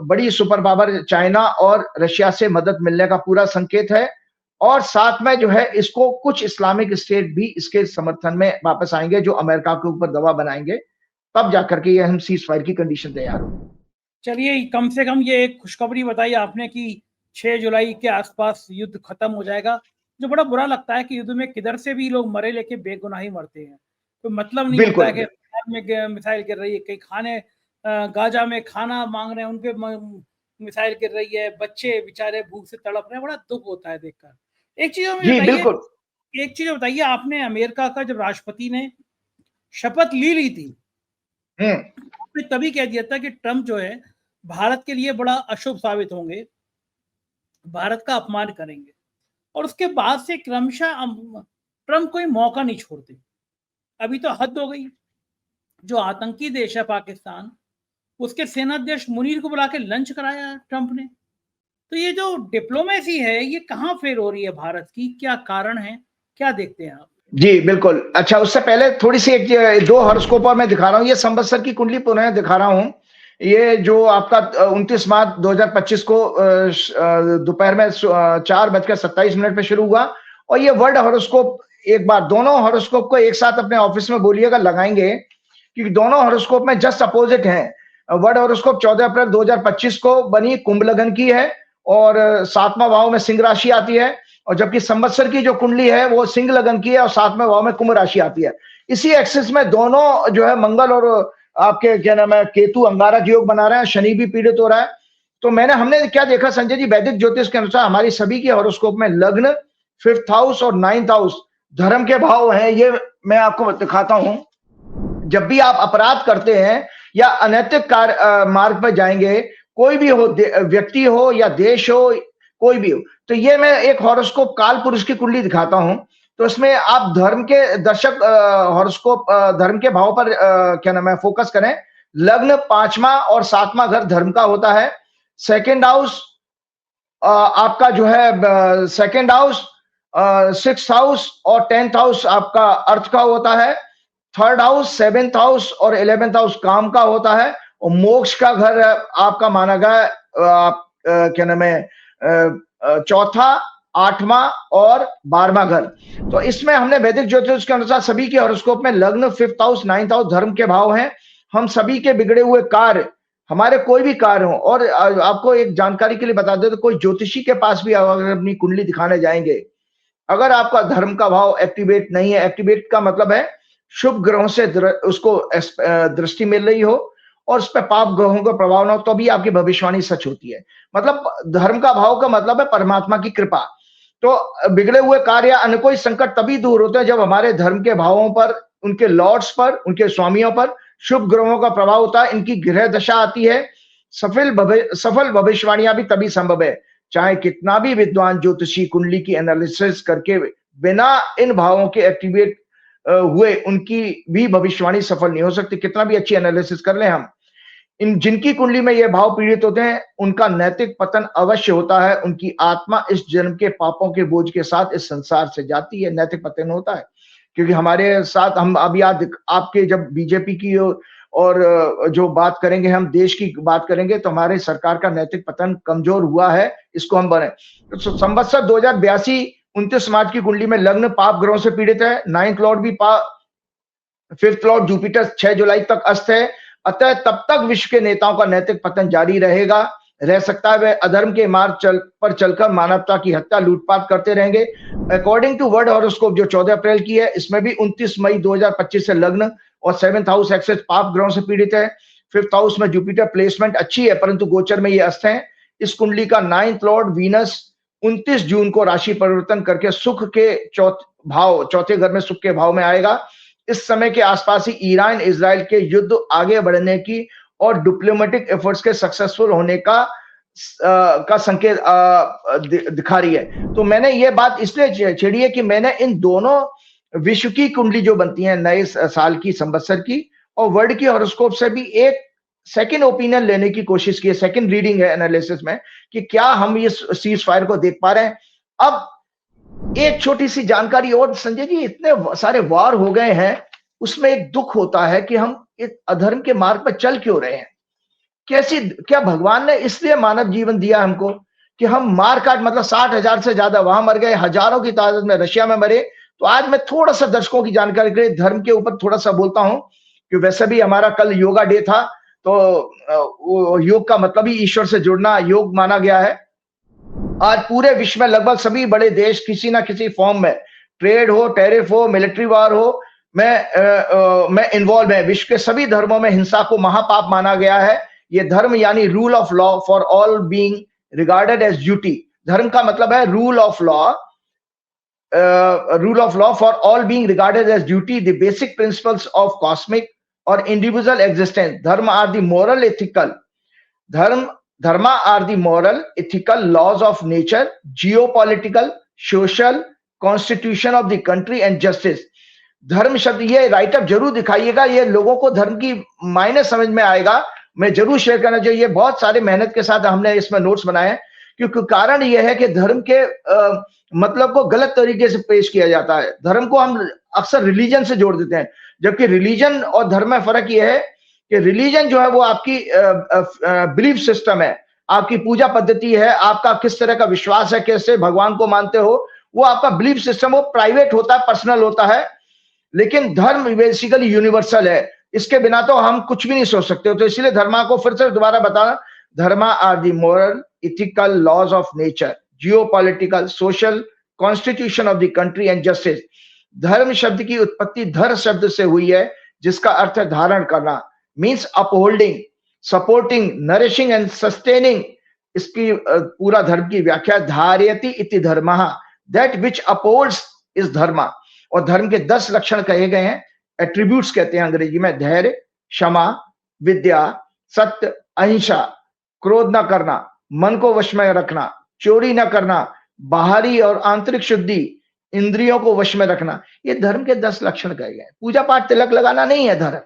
बड़ी सुपर पावर चाइना और रशिया से मदद मिलने का पूरा संकेत है और साथ में जो है इसको कुछ इस्लामिक स्टेट भी इसके समर्थन में वापस आएंगे जो अमेरिका के ऊपर दबाव बनाएंगे, तब जाकर के ये हम सीज फायर की कंडीशन तैयार हो। चलिए, कम से कम ये एक खुशखबरी बताई आपने कि 6 जुलाई के आसपास युद्ध खत्म हो जाएगा। जो बड़ा बुरा लगता है कि युद्ध में किधर से भी लोग मरे लेके बेगुनाही मरते हैं, तो मतलब नहीं होता है कि मिसाइल गिर रही है, कहीं खाने गाजा में खाना मांग रहे हैं उनपे मिसाइल गिर रही है, बच्चे बेचारे भूख से तड़प रहे हैं, बड़ा दुख होता है देखकर। एक चीज बताइए, आपने अमेरिका का जब राष्ट्रपति ने शपथ ली थी, आपने तभी कह दिया था कि ट्रंप जो है भारत के लिए बड़ा अशुभ साबित होंगे, भारत का अपमान करेंगे, और उसके बाद से क्रमशः ट्रंप कोई मौका नहीं छोड़ते। अभी तो हद हो गई। जो आतंकी देश है पाकिस्तान, उसके सेनाध्यक्ष मुनीर को बुला के लंच कराया ट्रंप ने। तो ये जो डिप्लोमेसी है ये कहाँ फेल हो रही है भारत की, क्या कारण है, क्या देखते हैं आप? जी, बिल्कुल। अच्छा, उससे पहले थोड़ी-सी एक 2 हॉरोस्कोप और मैं दिखा रहा हूँ। ये संवत्सर की कुंडली पुनः दिखा रहा हूँ। ये जो आपका 29 मार्च 2025 को दोपहर में 4:27 पे शुरू हुआ और ये वर्ल्ड हॉरोस्कोप एक बार दोनों हॉरोस्कोप को एक साथ अपने ऑफिस में बोलिएगा लगाएँगे, क्योंकि दोनों हॉरोस्कोप में जस्ट अपोजिट हैं। वर्ल्ड हॉरोस्कोप 14 अप्रैल 2025 को बनी कुंभ लगन की है और 7वां भाव में सिंह राशि आती है और जबकि संवत्सर की जो कुंडली है वो सिंह लगन की है और 7वें भाव में कुंभ राशि आती है। इसी एक्सिस में दोनों जो है मंगल और आपके क्या नाम है केतु अंगारक योग बना रहे हैं, शनि भी पीड़ित हो रहा है। तो हमने क्या देखा संजय जी, वैदिक ज्योतिष के अनुसार हमारी सभी के हॉरोस्कोप में लग्न, 5th हाउस और 9th हाउस धर्म के भाव हैं। ये मैं आपको दिखाता हूं। जब भी आप अपराध करते हैं या अनैतिक मार्ग पर जाएंगे, कोई भी हो, व्यक्ति हो या देश हो, कोई भी हो, तो ये मैं एक हॉरोस्कोप काल पुरुष की कुंडली दिखाता हूं। तो इसमें आप धर्म के दर्शक हॉरोस्कोप धर्म के भाव पर क्या नाम है फोकस करें। लग्न 5वां और 7वां घर धर्म का होता है। सेकेंड हाउस आपका जो है सेकेंड हाउस, 6th हाउस और 10th हाउस आपका अर्थ का होता है। 3rd हाउस, 7th हाउस और 11th हाउस काम का होता है और मोक्ष का घर आपका माना गया क्या नाम है 4था, 8वां और 12वां घर। तो इसमें हमने वैदिक ज्योतिष के अनुसार सभी के हॉरोस्कोप में लग्न, 5th हाउस, 9th हाउस धर्म के भाव हैं। हम सभी के बिगड़े हुए कार्य, हमारे कोई भी कार्य हो, और आपको एक जानकारी के लिए बता दे तो कोई ज्योतिषी के पास भी अगर अपनी कुंडली दिखाने जाएंगे, अगर आपका धर्म का भाव एक्टिवेट नहीं है, एक्टिवेट का मतलब है शुभ ग्रहों से उसको दृष्टि मिल रही हो और उस पर पाप ग्रहों का प्रभाव ना हो, तो भी आपकी भविष्यवाणी सच होती है। मतलब धर्म का भाव का मतलब है परमात्मा की कृपा। तो बिगड़े हुए कार्य या अन्य कोई संकट तभी दूर होते हैं जब हमारे धर्म के भावों पर, उनके लॉर्ड्स पर, उनके स्वामियों पर शुभ ग्रहों का प्रभाव होता है। इनकी ग्रह दशा आती है। सफल भविष्यवाणियां भी तभी संभव है, चाहे कितना भी विद्वान ज्योतिषी कुंडली की एनालिसिस करके बिना इन भावों के एक्टिवेट हुए उनकी भी भविष्यवाणी सफल नहीं हो सकती, कितना भी अच्छी एनालिसिस कर लें हम। इन जिनकी कुंडली में ये भाव पीड़ित होते हैं उनका नैतिक पतन अवश्य होता है। उनकी आत्मा इस जन्म के पापों के बोझ के साथ इस संसार से जाती है, नैतिक पतन होता है। क्योंकि हमारे साथ हम अभी आपके जब बीजेपी की और जो बात करेंगे, हम देश की बात करेंगे, तो हमारे सरकार का नैतिक पतन कमजोर हुआ है, इसको हम बने। तो संवत्सर 2082 29 मार्च की कुंडली में लग्न पाप ग्रहों से पीड़ित है। 9th लॉर्ड भी 5th लॉर्ड जुपिटर 6 जुलाई तक अस्त है। अतः तब तक विश्व के नेताओं का नैतिक पतन जारी रह सकता है। वे अधर्म के मार्ग पर चलकर मानवता की हत्या, लूटपाट करते रहेंगे। अकॉर्डिंग टू वर्ल्ड हॉरोस्कोप जो 14 अप्रैल की है, इसमें भी 29 मई 2025 से लग्न और 7th हाउस एक्सेस पाप ग्रहों से पीड़ित है। 5th हाउस में जुपिटर प्लेसमेंट अच्छी है, परंतु गोचर में ये अस्त है। इस कुंडली का 9th लॉर्ड वीनस 29 जून को राशि परिवर्तन करके सुख के चौथे घर में सुख के भाव में आएगा। इस समय के आसपास ही ईरान इजराइल के युद्ध आगे बढ़ने की और डिप्लोमेटिक एफर्ट्स के सक्सेसफुल होने का संकेत दिखा रही है। तो मैंने ये बात इसलिए छेड़ी है कि मैंने इन दोनों विश्व की कुंडली जो बनती है नए साल की, संवत्सर की और वर्ल्ड की हॉरोस्कोप से भी एक सेकंड ओपिनियन लेने की कोशिश की है। सेकंड रीडिंग है एनालिसिस में कि क्या हम ये सीज फायर को देख पा रहे हैं। अब एक छोटी सी जानकारी और संजय जी, इतने सारे वार हो गए हैं, उसमें एक दुख होता है कि हम एक अधर्म के मार्ग पर चल क्यों रहे हैं। क्या भगवान ने इसलिए मानव जीवन दिया हमको कि हम मार काट, मतलब 60,000 से ज्यादा वहां मर गए, हजारों की तादाद में रशिया में मरे। तो आज मैं थोड़ा सा दर्शकों की जानकारी के लिए धर्म के ऊपर थोड़ा सा बोलता हूं कि वैसे भी हमारा कल योगा डे था, तो योग का मतलब ही ईश्वर से जुड़ना योग माना गया है। आज पूरे विश्व में लगभग सभी बड़े देश किसी ना किसी फॉर्म में, ट्रेड हो, टैरिफ हो, मिलिट्री वार हो, मैं इन्वॉल्व है। विश्व के सभी धर्मों में हिंसा को महापाप माना गया है। ये धर्म यानी rule of law for all being regarded as duty. धर्म का मतलब है rule of law for all being regarded as duty, the basic principles of cosmic और individual existence. Dharma are the moral ethical Dharma are the moral, ethical laws of nature, geopolitical, social, constitution of the country and justice. धर्म शब्द ये write up जरूर दिखाइएगा, ये लोगों को धर्म की मायने समझ में आएगा। मैं जरूर शेयर करना चाहिए, बहुत सारे मेहनत के साथ हमने इसमें नोट्स बनाए हैं क्योंकि कारण यह है कि धर्म के मतलब को गलत तरीके से पेश किया जाता है। धर्म को हम अक्सर रिलीजन से जोड़ देते हैं, जबकि रिलीजन और धर्म में फर्क यह है कि रिलीजन जो है वो आपकी बिलीफ सिस्टम है, आपकी पूजा पद्धति है, आपका किस तरह का विश्वास है, कैसे भगवान को मानते हो, वो आपका बिलीफ सिस्टम, वो प्राइवेट होता है, पर्सनल होता है। लेकिन धर्म बेसिकली यूनिवर्सल है, इसके बिना तो हम कुछ भी नहीं सोच सकते हो। तो इसलिए धर्मा को फिर से दोबारा बताना, dharma are the moral ethical laws of nature, geopolitical, social constitution of the country and justice। धर्म शब्द की उत्पत्ति धर शब्द से हुई है, जिसका अर्थ है धारण करना, means upholding, supporting, nourishing and sustaining. इसकी पूरा धर्म की व्याख्या धारयति इति धर्मः, दैट विच अपहोल्ड्स इज धर्मा। और धर्म के 10 लक्षण कहे गए हैं, एट्रीब्यूट्स कहते हैं अंग्रेजी में, धैर्य, क्षमा, विद्या, सत्य, अहिंसा, क्रोध न करना, मन को वश में रखना, चोरी न करना, बाहरी और आंतरिक शुद्धि, इंद्रियों को वश में रखना। ये धर्म के 10 लक्षण कहे गए। पूजा पाठ तिलक लगाना नहीं है धर्म।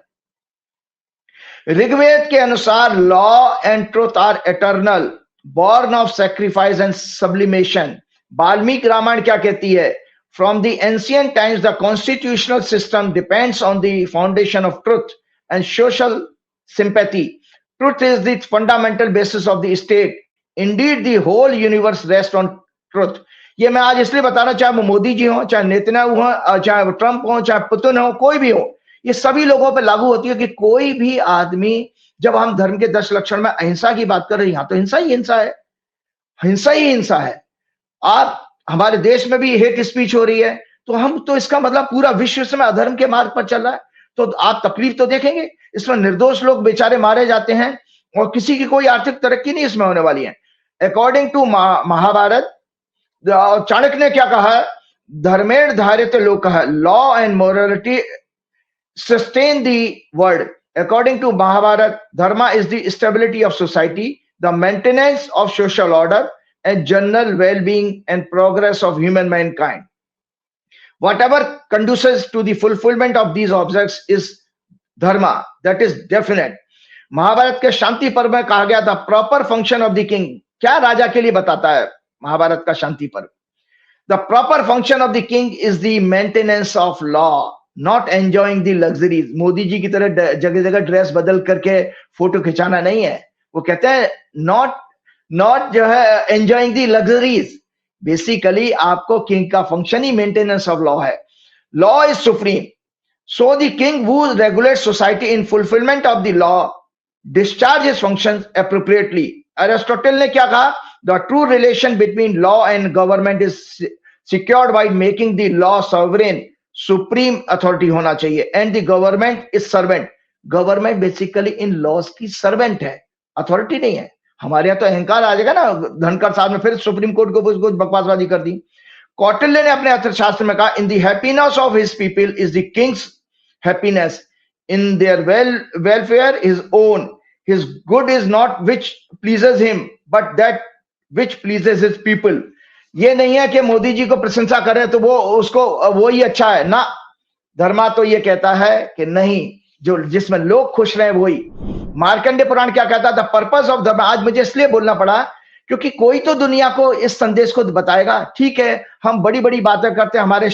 ऋग्वेद के अनुसार law and truth are eternal, born of sacrifice and sublimation. Valmiki Ramayana क्या कहती है? From the ancient times the constitutional system depends on the foundation of truth and social sympathy. Truth is the fundamental basis of the state. Indeed, the whole universe rests on truth। ये मैं आज इसलिए बता रहा हूं, चाहे वो मोदी जी हो, चाहे नेतन्याहू हो, चाहे वो ट्रंप हो, चाहे पुतिन हो, कोई भी हो, ये सभी लोगों पे लागू होती है कि कोई भी आदमी, जब हम धर्म के 10 लक्षण में अहिंसा की बात कर रहे हैं, यहां तो हिंसा ही हिंसा है, हिंसा ही हिंसा है। आप हमारे देश में भी हेट स्पीच हो रही है, तो हम तो इसका मतलब पूरा विश्व में अधर्म के मार्ग पर चल रहा है। तो आप तकलीफ तो देखेंगे, इसमें निर्दोष लोग बेचारे मारे जाते हैं और किसी की कोई आर्थिक तरक्की नहीं इसमें होने वाली है। अकॉर्डिंग टू महाभारत, चाणक्य ने क्या कहा? धर्मेण धार्यते लोकः, law and morality sustain the world. According to Mahabharata, dharma is the stability of society, the maintenance of social order and general wellbeing and progress of human mankind. Whatever conduces to the fulfillment of these objects is dharma, that is definite। Mahabharata के शांति पर्व में कहा गया था, proper function of the king. क्या राजा के लिए बताता है महाभारत का Shanti Parva? The proper function of the king is the maintenance of law, not enjoying the luxuries. Modi ji की तरह जगह जगह ड्रेस बदल करके फोटो खिंचाना नहीं है। वो कहते हैं नॉट जो है एंजॉइंग द लग्जरीज। बेसिकली आपको किंग का फंक्शन ही मेंटेनेंस ऑफ लॉ है। Law is supreme, so the king who regulates society in fulfilment of the law discharge his functions appropriately. Aristotle ने क्या कहा? The true relation between law and government is secured by making the law sovereign, supreme authority होना चाहिए, and the government is servant. Government basically in laws की servant है, authority नहीं है। हमारे यहाँ तो अहंकार आ जाएगा ना, धनकर साहब ने फिर सुप्रीम कोर्ट को कुछ बकवासबाजी कर दी। कौटिल्य ने अपने अर्थशास्त्र में कहा, in the happiness of his people is the Kings happiness, in their welfare his own. His good is not which pleases him but that which pleases his people. ये नहीं है कि मोदी जी को प्रशंसा करें तो वो उसको वो ही अच्छा है ना। धर्मा तो ये कहता है कि नहीं, जो जिसमें लोग खुश रहे वही। मार्कंडेय पुराण क्या कहता था? पर्पस ऑफ धर्म। आज मुझे इसलिए बोलना पड़ा क्योंकि कोई तो दुनिया को इस संदेश को बताएगा। ठीक है, हम बड़ी बड़ी बातें करते हैं, हमारे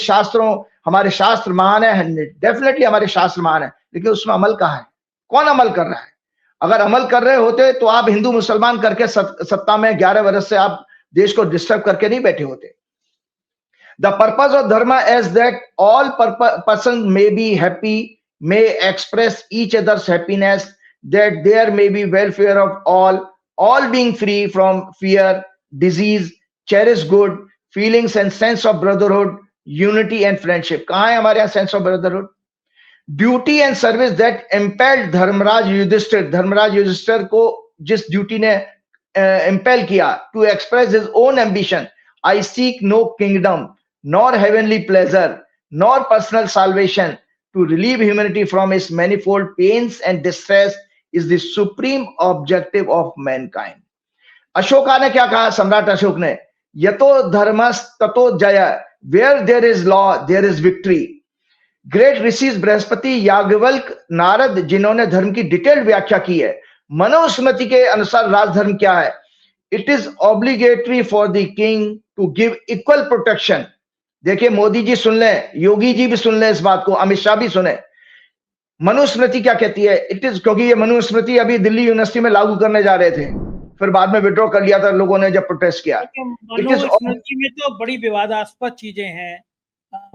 शास्त्र महान है, डेफिनेटली हमारे शास्त्र महान है, लेकिन उसमें अमल कहाँ है? कौन अमल कर रहा है? अगर अमल कर रहे होते तो आप हिंदू मुसलमान करके सत्ता में 11 वर्ष से आप देश को डिस्टर्ब करके नहीं बैठे होते। द पर्पस ऑफ धर्म is that all person may be happy, may express each other's happiness, that there may be welfare of all being free from fear, disease, cherish good feelings and sense of brotherhood, unity and friendship। कहाँ है हमारे यहाँ sense of brotherhood? Duty and service that impelled Dharmaraj Yudhishthir को जिस duty ने impel किया to express his own ambition, I seek no kingdom nor heavenly pleasure nor personal salvation, to relieve humanity from its manifold pains and distress is the supreme objective of mankind। Ashoka ने क्या कहा? सम्राट अशोक ने, यतो धर्मस् ततो जय, where there is law there is victory। Great rishis Brihaspati, Yajnavalkya, Narad, जिन्होंने धर्म की डिटेल्ड व्याख्या की है। मनुस्मृति के अनुसार राजधर्म क्या है? It is obligatory for the king to give equal protection. देखिए मोदी जी सुन लें, योगी जी भी सुन लें इस बात को, अमित शाह भी सुने। मनुस्मृति क्या कहती है? इट इज, क्योंकि ये मनुस्मृति अभी दिल्ली यूनिवर्सिटी में लागू करने जा रहे थे, फिर बाद में विड्रॉ कर लिया था लोगों ने जब प्रोटेस्ट किया। मनुस्मृति में तो बड़ी विवादास्पद चीजें हैं।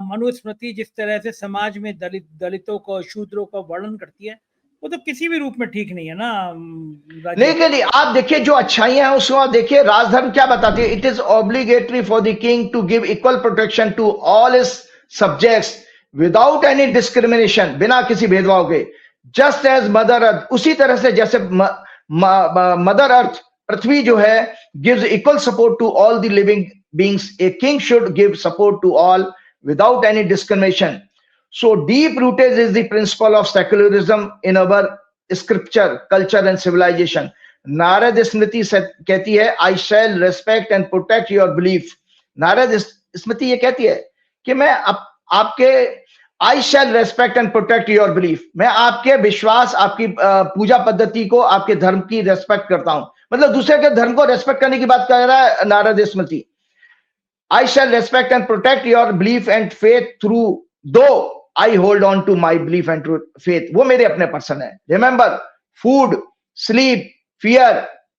मनुस्मृति जिस तरह से समाज में दलितों को, शूद्रों का वर्णन करती है, वो तो किसी भी रूप में ठीक नहीं है ना। लेकिन आप देखिए जो अच्छाइयां हैं उसको आप देखिए, राजधर्म क्या बताती है? It is obligatory for the king to give equal protection to all his subjects without any discrimination, बिना किसी भेदभाव के। जस्ट एज मदर अर्थ, उसी तरह से जैसे मदर अर्थ पृथ्वी जो है gives equal support to all the living beings, a king should give support to all without any discrimination. So deep rooted is the principle of secularism in our scripture, culture and civilization. Narada Smriti कहती है I shall respect and protect your belief. Narad स्मृति ये कहती है कि मैं आपके I shall respect and protect your belief. मैं आपके विश्वास, आपकी पूजा पद्धति को, आपके धर्म की रेस्पेक्ट करता हूं। मतलब दूसरे के धर्म को रेस्पेक्ट करने की बात कर रहा है नारद स्मृति। I shall respect and protect your belief and faith through though I hold on to my belief and faith. वो मेरे अपने पर्सन है। Remember, food, sleep, fear,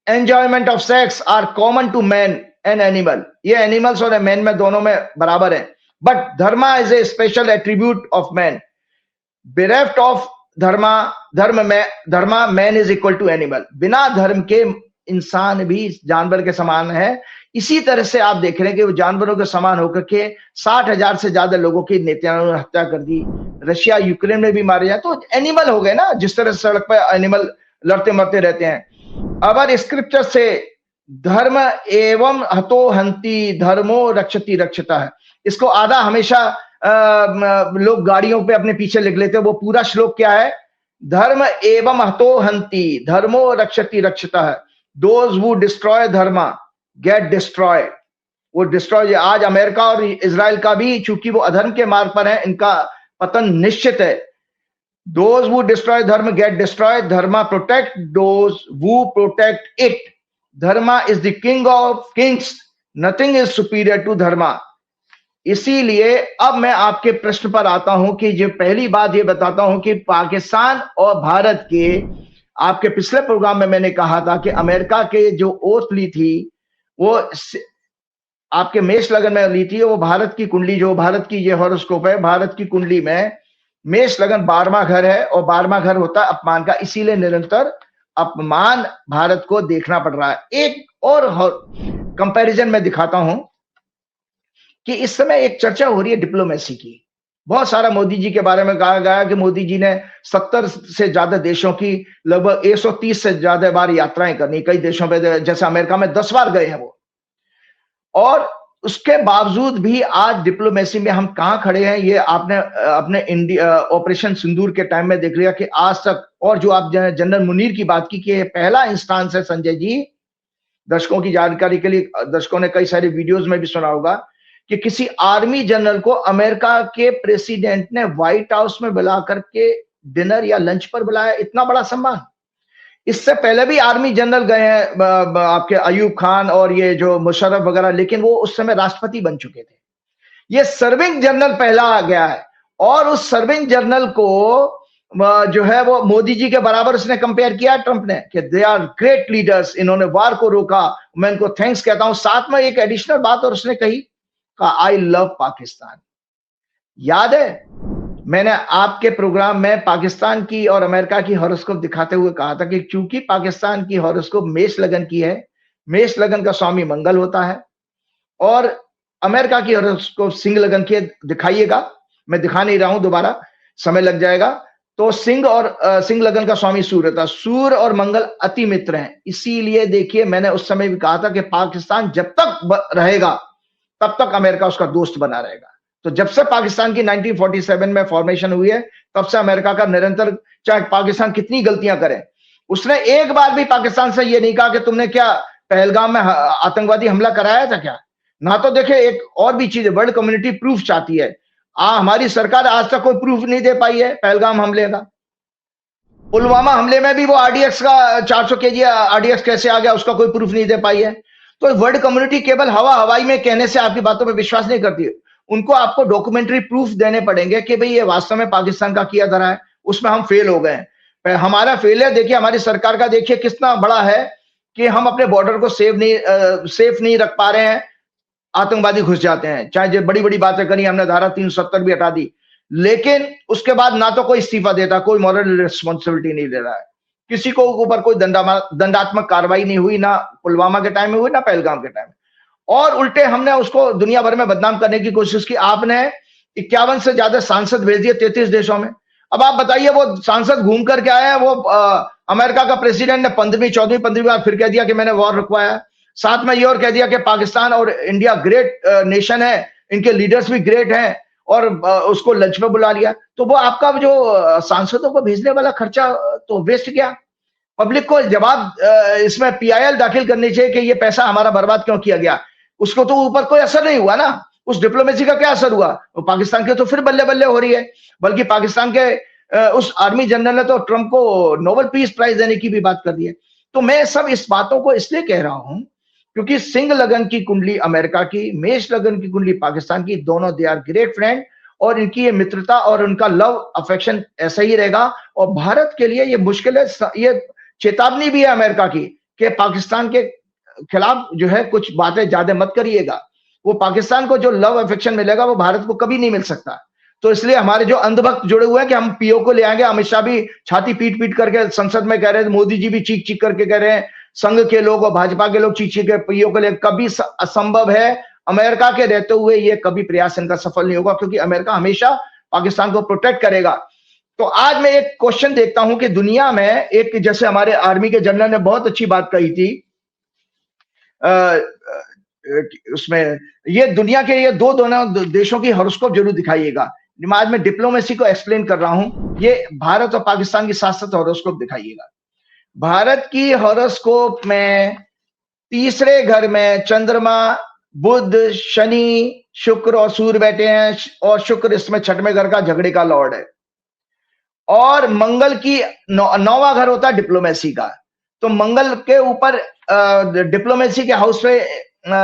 enjoyment of sex are common to man and animal. ये animals और man में दोनों में बराबर है। But dharma is a special attribute of man. Bereft of dharma, man is equal to animal. बिना धर्म के इंसान भी जानवर के समान है। इसी तरह से आप देख रहे हैं कि वो जानवरों के समान होकर के 60,000 से ज्यादा लोगों की नेताओं ने हत्या कर दी। रशिया यूक्रेन में भी मारे जाए तो एनिमल हो गए ना, जिस तरह सड़क पर एनिमल लड़ते मरते रहते हैं। अगर स्क्रिप्चर से धर्म एवं हतो हंति धर्मो रक्षति रक्षता है, इसको आधा हमेशा लोग गाड़ियों पे अपने पीछे लिख लेते हैं। वो पूरा श्लोक क्या है? धर्म एवं हतो हंति धर्मो रक्षति रक्षता है। Those who destroy dharma get destroy, वो डिस्ट्रॉय। आज अमेरिका और इजराइल का भी, चूंकि वो अधर्म के मार्ग पर है, इनका पतन निश्चित है। Those who destroy dharma get destroy, dharma protect those who protect it. Dharma is the king of kings, nothing is superior to dharma. इसीलिए अब मैं आपके प्रश्न पर आता हूं कि जो पहली बात ये बताता हूं कि पाकिस्तान और भारत के, आपके पिछले प्रोग्राम में मैंने कहा था कि अमेरिका के जो ओथ ली थी वो आपके मेष लगन में ली थी। वो भारत की कुंडली, जो भारत की ये हॉरोस्कोप है, भारत की कुंडली में मेष लगन 12वां घर है और 12वां घर होता है अपमान का। इसीलिए निरंतर अपमान भारत को देखना पड़ रहा है। एक और कंपैरिजन में दिखाता हूं कि इस समय एक चर्चा हो रही है डिप्लोमेसी की। बहुत सारा मोदी जी के बारे में कहा गया कि मोदी जी ने 70 से ज्यादा देशों की लगभग 130 से ज्यादा बार यात्राएं करनी, कई देशों पे, जैसे अमेरिका में 10 बार गए हैं वो। और उसके बावजूद भी आज डिप्लोमेसी में हम कहां खड़े हैं, ये आपने अपने इंडिया ऑपरेशन सिंदूर के टाइम में देख लिया कि आज तक। और जो आप जनरल मुनीर की बात की कि पहला इंस्टांस है संजय जी, दर्शकों की जानकारी के लिए, दर्शकों ने कई सारे वीडियोज में भी सुना होगा कि किसी आर्मी जनरल को अमेरिका के प्रेसिडेंट ने व्हाइट हाउस में बुला करके डिनर या लंच पर बुलाया। इतना बड़ा सम्मान। इससे पहले भी आर्मी जनरल गए हैं आपके अयूब खान और ये जो मुशर्रफ वगैरह, लेकिन वो उस समय राष्ट्रपति बन चुके थे। ये सर्विंग जनरल पहला आ गया है और उस सर्विंग जनरल को जो है वो मोदी जी के बराबर उसने कंपेयर किया ट्रंप ने कि दे आर ग्रेट लीडर्स, इन्होंने वार को रोका, मैं इनको थैंक्स कहता हूं। साथ में एक एडिशनल बात और उसने कही, आई लव पाकिस्तान। याद है मैंने आपके प्रोग्राम में पाकिस्तान की और अमेरिका की हॉरोस्कोप दिखाते हुए कहा था कि चूंकि पाकिस्तान की हॉरोस्कोप मेष लगन की है, मेष लगन का स्वामी मंगल होता है, और अमेरिका की हॉरोस्कोप सिंह लगन की दिखाइएगा। मैं दिखा नहीं रहा हूं, दोबारा समय लग जाएगा। तो सिंह और सिंह लगन का स्वामी सूर्य था। सूर्य और मंगल अति मित्र हैं। इसीलिए देखिए मैंने उस समय भी कहा था कि पाकिस्तान जब तक रहेगा तब तक अमेरिका उसका दोस्त बना रहेगा। तो जब से पाकिस्तान की 1947 में फॉर्मेशन हुई है तब से अमेरिका का निरंतर, चाहे पाकिस्तान कितनी गलतियां करे, उसने एक बार भी पाकिस्तान से ये नहीं कहा कि तुमने क्या पहलगाम में आतंकवादी हमला कराया था क्या। ना तो देखे, एक और भी चीज है, वर्ल्ड कम्युनिटी प्रूफ चाहती है। हमारी सरकार आज तक कोई प्रूफ नहीं दे पाई है पहलगाम हमले का। पुलवामा हमले में भी वो आरडीएक्स का 400 केजी आरडीएक्स कैसे आ गया, उसका कोई प्रूफ नहीं दे पाई है। तो वर्ल्ड कम्युनिटी केवल हवाई में कहने से आपकी बातों में विश्वास नहीं करती है, उनको आपको डॉक्यूमेंट्री प्रूफ देने पड़ेंगे कि भाई ये वास्तव में पाकिस्तान का किया धरा है। उसमें हम फेल हो गए। हमारा फेलियर देखिए, हमारी सरकार का देखिए कितना बड़ा है कि हम अपने बॉर्डर को सेफ नहीं रख पा रहे हैं, आतंकवादी घुस जाते हैं। चाहे जो बड़ी बड़ी बातें करी, हमने धारा 370 भी हटा दी, लेकिन उसके बाद ना तो कोई इस्तीफा देता, कोई मॉरल रिस्पॉन्सिबिलिटी नहीं ले रहा है, किसी को ऊपर कोई दंडात्मक कार्रवाई नहीं हुई, ना पुलवामा के टाइम में हुई, ना पहलगाम के टाइम में। और उल्टे हमने उसको दुनिया भर में बदनाम करने की कोशिश की। आपने 51 से ज्यादा सांसद भेज दिए 33 देशों में। अब आप बताइए, वो सांसद घूम करके आए हैं, वो अमेरिका का प्रेसिडेंट ने 15वीं बार फिर कह दिया कि मैंने वॉर रुकवाया। साथ में ये और कह दिया कि पाकिस्तान और इंडिया ग्रेट नेशन है, इनके लीडर्स भी ग्रेट हैं, और उसको लंच पे बुला लिया। तो वो आपका जो सांसदों को भेजने वाला खर्चा तो वेस्ट गया। पब्लिक को जवाब इसमें पीआईएल दाखिल करनी चाहिए कि ये पैसा हमारा बर्बाद क्यों किया गया। उसको तो ऊपर कोई असर नहीं हुआ ना, उस डिप्लोमेसी का क्या असर हुआ? तो पाकिस्तान के तो फिर बल्ले बल्ले हो रही है। बल्कि पाकिस्तान के उस आर्मी जनरल ने तो ट्रंप को नोबेल पीस प्राइज देने की भी बात कर दी है। तो मैं सब इस बातों को इसलिए कह रहा हूं क्योंकि सिंह लगन की कुंडली अमेरिका की, मेष लगन की कुंडली पाकिस्तान की, दोनों दे आर ग्रेट फ्रेंड, और इनकी ये मित्रता और उनका लव अफेक्शन ऐसा ही रहेगा। और भारत के लिए ये मुश्किल है, ये चेतावनी भी है अमेरिका की कि पाकिस्तान के खिलाफ जो है कुछ बातें ज्यादा मत करिएगा। वो पाकिस्तान को जो लव अफेक्शन मिलेगा वो भारत को कभी नहीं मिल सकता। तो इसलिए हमारे जो अंधभक्त जुड़े हुए हैं कि हम पीओ को ले आएंगे, अमित शाह भी छाती पीट पीट करके संसद में कह रहे हैं, मोदी जी भी चीख चीख करके कह रहे हैं, संघ के लोग और भाजपा के लोग चीख चीख के पीओ को ले, कभी असंभव है। अमेरिका के रहते हुए ये कभी प्रयास इनका सफल नहीं होगा, क्योंकि अमेरिका हमेशा पाकिस्तान को प्रोटेक्ट करेगा। तो आज मैं एक क्वेश्चन देखता हूं कि दुनिया में एक, जैसे हमारे आर्मी के जनरल ने बहुत अच्छी बात कही थी, उसमें ये दुनिया के ये दोनों देशों की हॉरोस्कोप जरूर दिखाइएगा। आज मैं डिप्लोमेसी को एक्सप्लेन कर रहा हूं, ये भारत और पाकिस्तान की साथ साथ हॉरोस्कोप दिखाइएगा। भारत की हॉरोस्कोप में तीसरे घर में चंद्रमा, बुध, शनि, शुक्र और सूर्य बैठे हैं, और शुक्र इसमें छठवें घर का झगड़े का लॉर्ड है। और मंगल की नौवां घर होता है डिप्लोमेसी का। तो मंगल के ऊपर डिप्लोमेसी के हाउस पे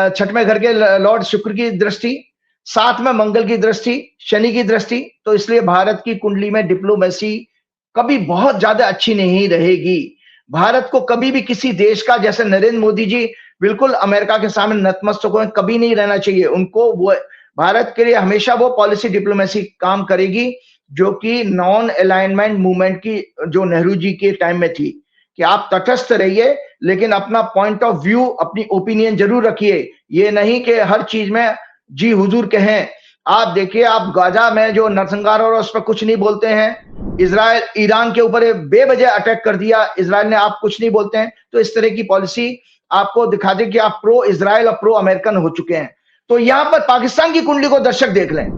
छठवें घर के लॉर्ड शुक्र की दृष्टि, साथ में मंगल की दृष्टि, शनि की दृष्टि। तो इसलिए भारत की कुंडली में डिप्लोमेसी कभी बहुत ज्यादा अच्छी नहीं रहेगी। भारत को कभी भी किसी देश का, जैसे नरेंद्र मोदी जी बिल्कुल अमेरिका के सामने नतमस्तक हो, कभी नहीं रहना चाहिए उनको। वो भारत के लिए हमेशा वो पॉलिसी डिप्लोमेसी काम करेगी जो कि नॉन अलाइनमेंट मूवमेंट की, जो नेहरू जी के टाइम में थी, कि आप तटस्थ रहिए लेकिन अपना पॉइंट ऑफ व्यू, अपनी ओपिनियन जरूर रखिए। ये नहीं कि हर चीज में जी हुजूर कहें। आप देखिए, आप गाजा में जो नरसंहार और उस पर कुछ नहीं बोलते हैं। इजराइल ईरान के ऊपर बेवजह अटैक कर दिया इजराइल ने, आप कुछ नहीं बोलते हैं। तो इस तरह की पॉलिसी आपको दिखा दे कि आप प्रो इजराइल और प्रो अमेरिकन हो चुके हैं। तो यहां पर पाकिस्तान की कुंडली को दर्शक देख लें।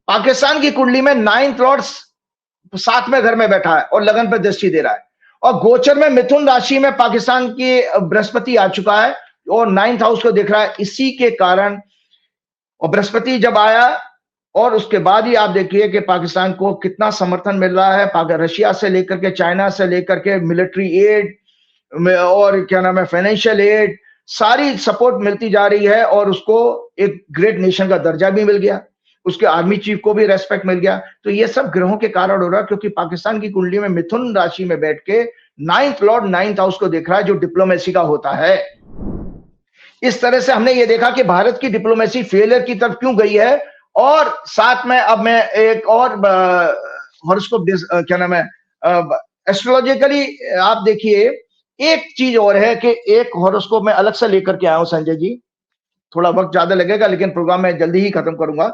पाकिस्तान की कुंडली में 9th लॉर्ड 7वें घर में बैठा है और लगन पर दृष्टि दे रहा है, और गोचर में मिथुन राशि में पाकिस्तान की बृहस्पति आ चुका है और 9th हाउस को देख रहा है। इसी के कारण, और बृहस्पति जब आया और उसके बाद ही आप देखिए कि पाकिस्तान को कितना समर्थन मिल रहा है, रशिया से लेकर के, चाइना से लेकर के, मिलिट्री एड और क्या नाम है, फाइनेंशियल एड, सारी सपोर्ट मिलती जा रही है। और उसको एक ग्रेट नेशन का दर्जा भी मिल गया, उसके आर्मी चीफ को भी रेस्पेक्ट मिल गया। तो ये सब ग्रहों के कारण हो रहा है, क्योंकि पाकिस्तान की कुंडली में मिथुन राशि में बैठ के 9th लॉर्ड 9th हाउस को देख रहा है, जो डिप्लोमेसी का होता है। इस तरह से हमने ये देखा कि भारत की डिप्लोमेसी फेलियर की तरफ क्यों गई है। और साथ में अब मैं एक और हॉरोस्कोप, क्या नाम है, एस्ट्रोलॉजिकली आप देखिए, एक चीज और है कि एक हॉरोस्कोप में अलग से लेकर के आया हूं संजय जी, थोड़ा वक्त ज्यादा लगेगा लेकिन प्रोग्राम में जल्दी ही खत्म करूंगा,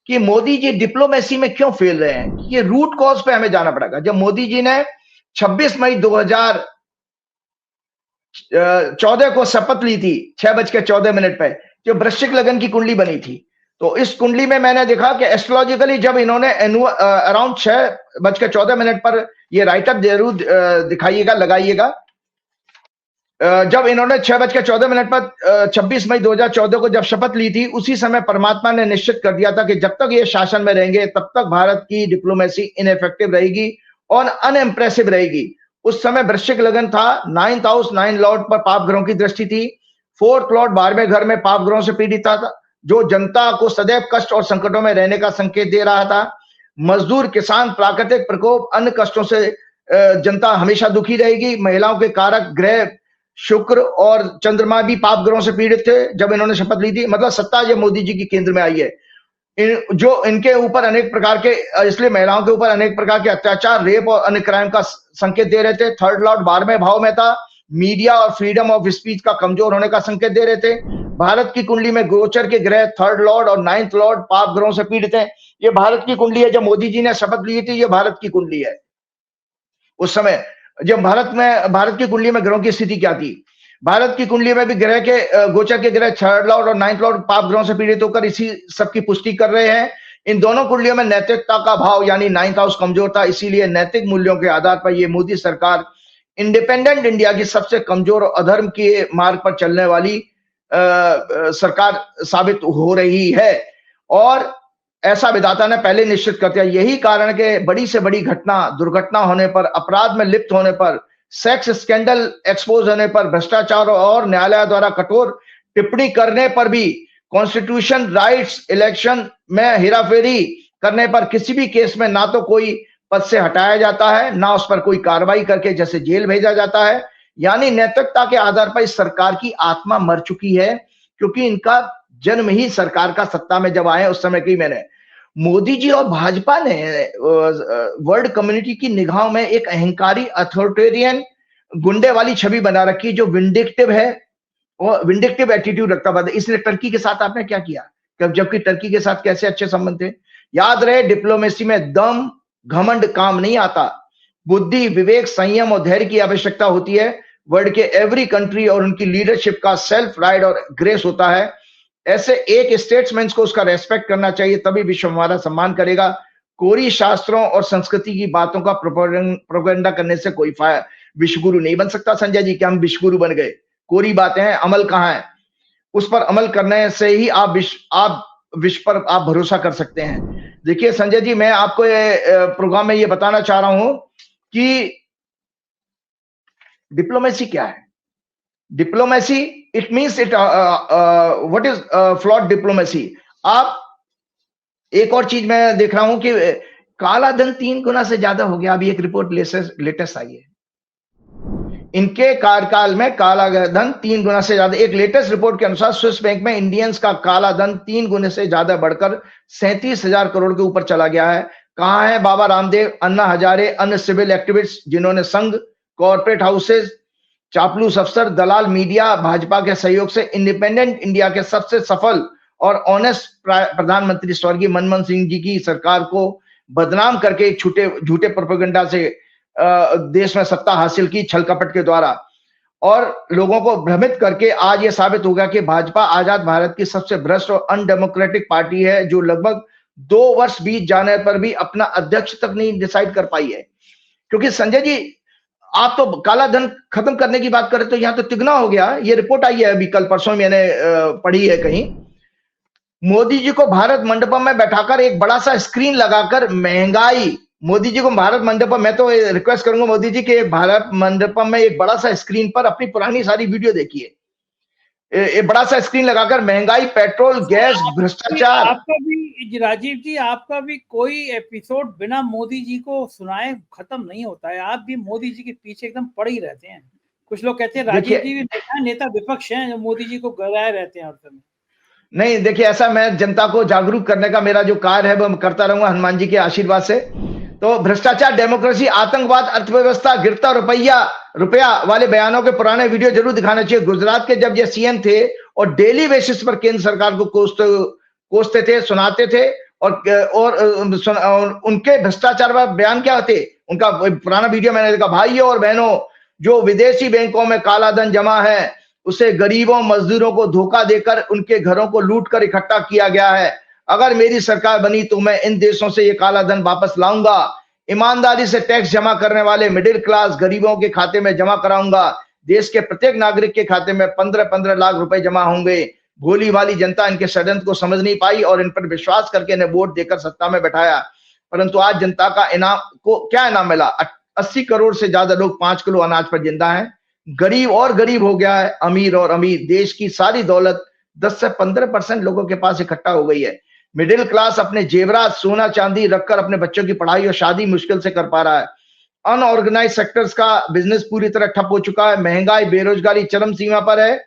कि मोदी जी डिप्लोमेसी में क्यों फेल रहे हैं। ये रूट कॉज पे हमें जाना पड़ेगा। जब मोदी जी ने 26 मई 2014 को शपथ ली थी 6:14 पे, जो वृश्चिक लगन की कुंडली बनी थी, तो इस कुंडली में मैंने देखा कि एस्ट्रोलॉजिकली जब इन्होंने अराउंड 6:14 पर ये राइटअप जरूर दिखाइएगा, लगाइएगा। जब इन्होंने 6:14 पर 26 मई 2014 को जब शपथ ली थी, उसी समय परमात्मा ने निश्चित कर दिया था कि जब तक ये शासन में रहेंगे तब तक भारत की डिप्लोमेसी इनइफेक्टिव रहेगी और अनइम्प्रेसिव रहेगी। उस समय वृश्चिक लगन था, 9th हाउस 9 लॉर्ड पर पाप ग्रहों की दृष्टि थी, 4th लॉर्ड 12वें घर में पाप ग्रहों से पीड़ित था, जो जनता को सदैव कष्ट और संकटों में रहने का संकेत दे रहा था। मजदूर, किसान, प्राकृतिक प्रकोप, अन्य कष्टों से जनता हमेशा दुखी रहेगी। महिलाओं के कारक ग्रह शुक्र और चंद्रमा भी पाप ग्रहों से पीड़ित थे जब इन्होंने शपथ ली थी। मतलब सत्ता जब मोदी जी की केंद्र में आई है, जो इनके ऊपर अनेक प्रकार के, इसलिए महिलाओं के ऊपर अनेक प्रकार के अत्याचार, रेप और अन्य क्राइम का संकेत दे रहे थे। 3rd लॉर्ड 12वें भाव में था, मीडिया और फ्रीडम ऑफ स्पीच का कमजोर होने का संकेत दे रहे थे। भारत की कुंडली में गोचर के ग्रह 3rd लॉर्ड और 9th लॉर्ड पाप ग्रहों से पीड़ित हैं। ये भारत की कुंडली है, जब मोदी जी ने शपथ ली थी, ये भारत की कुंडली है। उस समय जब भारत की कुंडली में ग्रहों की स्थिति क्या थी, भारत की कुंडली में भी ग्रह के गोचर के ग्रह 3rd लॉर्ड और 9th लॉर्ड पाप ग्रहों से पीड़ित होकर इसी सबकी पुष्टि कर रहे हैं। इन दोनों कुंडलियों में नैतिकता का भाव यानी 9th हाउस कमजोर था, इसीलिए नैतिक मूल्यों के आधार पर यह मोदी सरकार इंडिपेंडेंट इंडिया की सबसे कमजोर और अधर्म के मार्ग पर चलने वाली सरकार साबित हो रही है। और ऐसा विधाता ने पहले निश्चित कर दिया। यही कारण के बड़ी से बड़ी घटना, दुर्घटना होने पर, अपराध में लिप्त होने पर, सेक्स स्कैंडल एक्सपोज होने पर, भ्रष्टाचार और न्यायालय द्वारा कठोर टिप्पणी करने पर भी, कॉन्स्टिट्यूशन राइट्स, इलेक्शन में हेराफेरी करने पर किसी भी केस में ना तो कोई पद से हटाया जाता है, ना उस पर कोई कार्रवाई करके जैसे जेल भेजा जाता है। यानी नैतिकता के आधार पर इस सरकार की आत्मा मर चुकी है, क्योंकि इनका जन्म ही सरकार का सत्ता में जब आए उस समय की मैंने मोदी जी और भाजपा ने वर्ल्ड कम्युनिटी की निगाहों में एक अहंकारी, अथॉरिटेरियन, गुंडे वाली छवि बना रखी, जो विंडिक्टिव है और विंडिक्टिव एटीट्यूड रखता है। इसलिए टर्की के साथ आपने क्या किया, जबकि टर्की के साथ कैसे अच्छे संबंध थे। याद रहे, डिप्लोमेसी में दम, घमंड काम नहीं आता। बुद्धि, विवेक, संयम और धैर्य की आवश्यकता होती है। वर्ल्ड के एवरी कंट्री और उनकी लीडरशिप का सेल्फ प्राइड और ग्रेस होता है। ऐसे एक स्टेट्समैन को उसका रेस्पेक्ट करना चाहिए, तभी विश्व हमारा सम्मान करेगा। कोरी शास्त्रों और संस्कृति की बातों का प्रोपेगेंडा करने से कोई विश्वगुरु नहीं बन सकता। संजय जी, क्या हम विश्वगुरु बन गए? कोरी बातें हैं, अमल कहाँ है? उस पर अमल करने से ही आप विश्व पर आप भरोसा कर सकते हैं। देखिए संजय जी, मैं आपको प्रोग्राम में ये बताना चाह रहा हूं कि डिप्लोमेसी क्या है। Diplomacy, it means it what is flawed diplomacy. आप एक और चीज मैं देख रहा हूं कि काला धन 3 गुना से ज्यादा हो गया। अभी एक रिपोर्ट लेटेस्ट आई है, इनके कार्यकाल में काला धन 3 गुना से ज्यादा। एक लेटेस्ट रिपोर्ट के अनुसार स्विस बैंक में इंडियंस का काला धन 3 गुने से ज्यादा बढ़कर 37,000 करोड़ के ऊपर चला गया है। कहां है बाबा रामदेव, अन्ना हजारे, अन्य सिविल एक्टिविस्ट जिन्होंने संघ, कॉर्पोरेट हाउसेज, चापलूस अफसर, दलाल, मीडिया, भाजपा के सहयोग से इंडिपेंडेंट इंडिया के सबसे सफल और ऑनेस्ट प्रधानमंत्री स्वर्गीय मनमोहन सिंह जी की सरकार को बदनाम करके झूठे प्रोपेगेंडा से देश में सत्ता हासिल की, छल कपट के द्वारा, और लोगों को भ्रमित करके आज यह साबित हो गया कि भाजपा आजाद भारत की सबसे भ्रष्ट और अनडेमोक्रेटिक पार्टी है, जो लगभग 2 वर्ष बीत जाने पर भी अपना अध्यक्ष तक नहीं डिसाइड कर पाई है। क्योंकि संजय जी, आप तो काला धन खत्म करने की बात करें तो यहाँ तो तिगना हो गया। ये रिपोर्ट आई है अभी कल परसों, मैंने पढ़ी है कहीं। मोदी जी को भारत मंडपम में बैठाकर एक बड़ा सा स्क्रीन लगाकर महंगाई, मोदी जी को भारत मंडपम, मैं तो रिक्वेस्ट करूंगा मोदी जी के भारत मंडपम में एक बड़ा सा स्क्रीन पर अपनी पुरानी सारी वीडियो देखिए। एक बड़ा सा स्क्रीन लगाकर महंगाई, पेट्रोल, गैस, भ्रष्टाचार। आपका भी राजीव जी, आपका भी कोई एपिसोड बिना मोदी जी को सुनाए खत्म नहीं होता है। आप भी मोदी जी के पीछे एकदम पड़े ही रहते हैं। कुछ लोग कहते हैं राजीव जी भी नेता विपक्ष हैं जो मोदी जी को गराए रहते हैं हर समय। नहीं, देखिए ऐसा, मैं जनता को जागरूक करने का मेरा जो कार्य है वो मैं करता रहूंगा हनुमान जी के आशीर्वाद से। तो भ्रष्टाचार, डेमोक्रेसी, आतंकवाद, अर्थव्यवस्था, गिरता रुपया वाले बयानों के पुराने वीडियो जरूर दिखाना चाहिए। गुजरात के जब ये सीएम थे और डेली बेसिस पर केंद्र सरकार को कोसते थे, सुनाते थे, और उनके भ्रष्टाचार पर बयान क्या थे, उनका पुराना वीडियो मैंने देखा। भाइयों और बहनों, जो विदेशी बैंकों में काला धन जमा है उसे गरीबों, मजदूरों को धोखा देकर उनके घरों को लूट कर इकट्ठा किया गया है। अगर मेरी सरकार बनी तो मैं इन देशों से ये काला धन वापस लाऊंगा। ईमानदारी से टैक्स जमा करने वाले मिडिल क्लास गरीबों के खाते में जमा कराऊंगा। देश के प्रत्येक नागरिक के खाते में 15-15 लाख रुपए जमा होंगे। भोली वाली जनता इनके षड्यंत्र को समझ नहीं पाई और इन पर विश्वास करके इन्हें वोट देकर सत्ता में बैठाया। परंतु आज जनता का इनाम को क्या इनाम मिला? 80 करोड़ से ज्यादा लोग 5 किलो अनाज पर जिंदा हैं। गरीब और गरीब हो गया है, अमीर और अमीर। देश की सारी दौलत 10 से 15% लोगों के पास इकट्ठा हो गई है। मिडिल क्लास अपने जेवरात, सोना चांदी रखकर अपने बच्चों की पढ़ाई और शादी मुश्किल से कर पा रहा है। अनऑर्गेनाइज सेक्टर्स का बिजनेस पूरी तरह ठप हो चुका है। महंगाई, बेरोजगारी चरम सीमा पर है।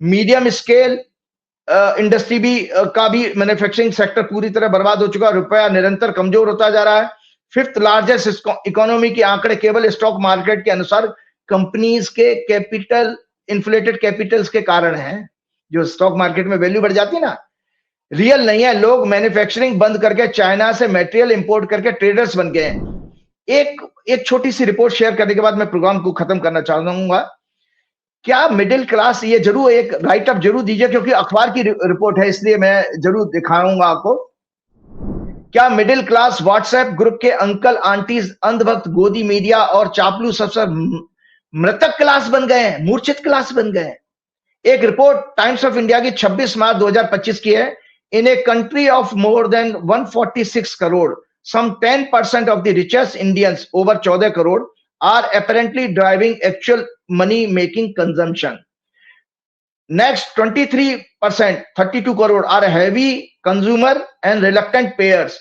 मीडियम स्केल इंडस्ट्री भी का भी मैन्युफैक्चरिंग सेक्टर पूरी तरह बर्बाद हो चुका है। रुपया निरंतर कमजोर होता जा रहा है। फिफ्थ लार्जेस्ट इकोनॉमी के आंकड़े केवल स्टॉक मार्केट के अनुसार कंपनीज के कैपिटल, इन्फ्लेटेड कैपिटल्स के कारण है। जो स्टॉक मार्केट में वैल्यू बढ़ जाती है ना, रियल नहीं है। लोग मैन्युफैक्चरिंग बंद करके चाइना से मटेरियल इंपोर्ट करके ट्रेडर्स बन गए हैं। एक छोटी सी रिपोर्ट शेयर करने के बाद मैं प्रोग्राम को खत्म करना चाहूंगा। क्या मिडिल क्लास, ये जरूर एक राइट अप जरूर दीजिए क्योंकि अखबार की रिपोर्ट है, इसलिए मैं जरूर दिखाऊंगा आपको। क्या मिडिल क्लास व्हाट्सएप ग्रुप के अंकल आंटीज, अंधभक्त, गोदी मीडिया और चापलूस अफसर मृतक क्लास बन गए हैं, मूर्छित क्लास बन गए हैं? एक रिपोर्ट टाइम्स ऑफ इंडिया की 26 मार्च 2025 की है। In a country of more than 146 crore, some 10% of the richest Indians, over 14 crore, are apparently driving actual money making consumption. Next 23%, 32 crore, are heavy consumer and reluctant payers.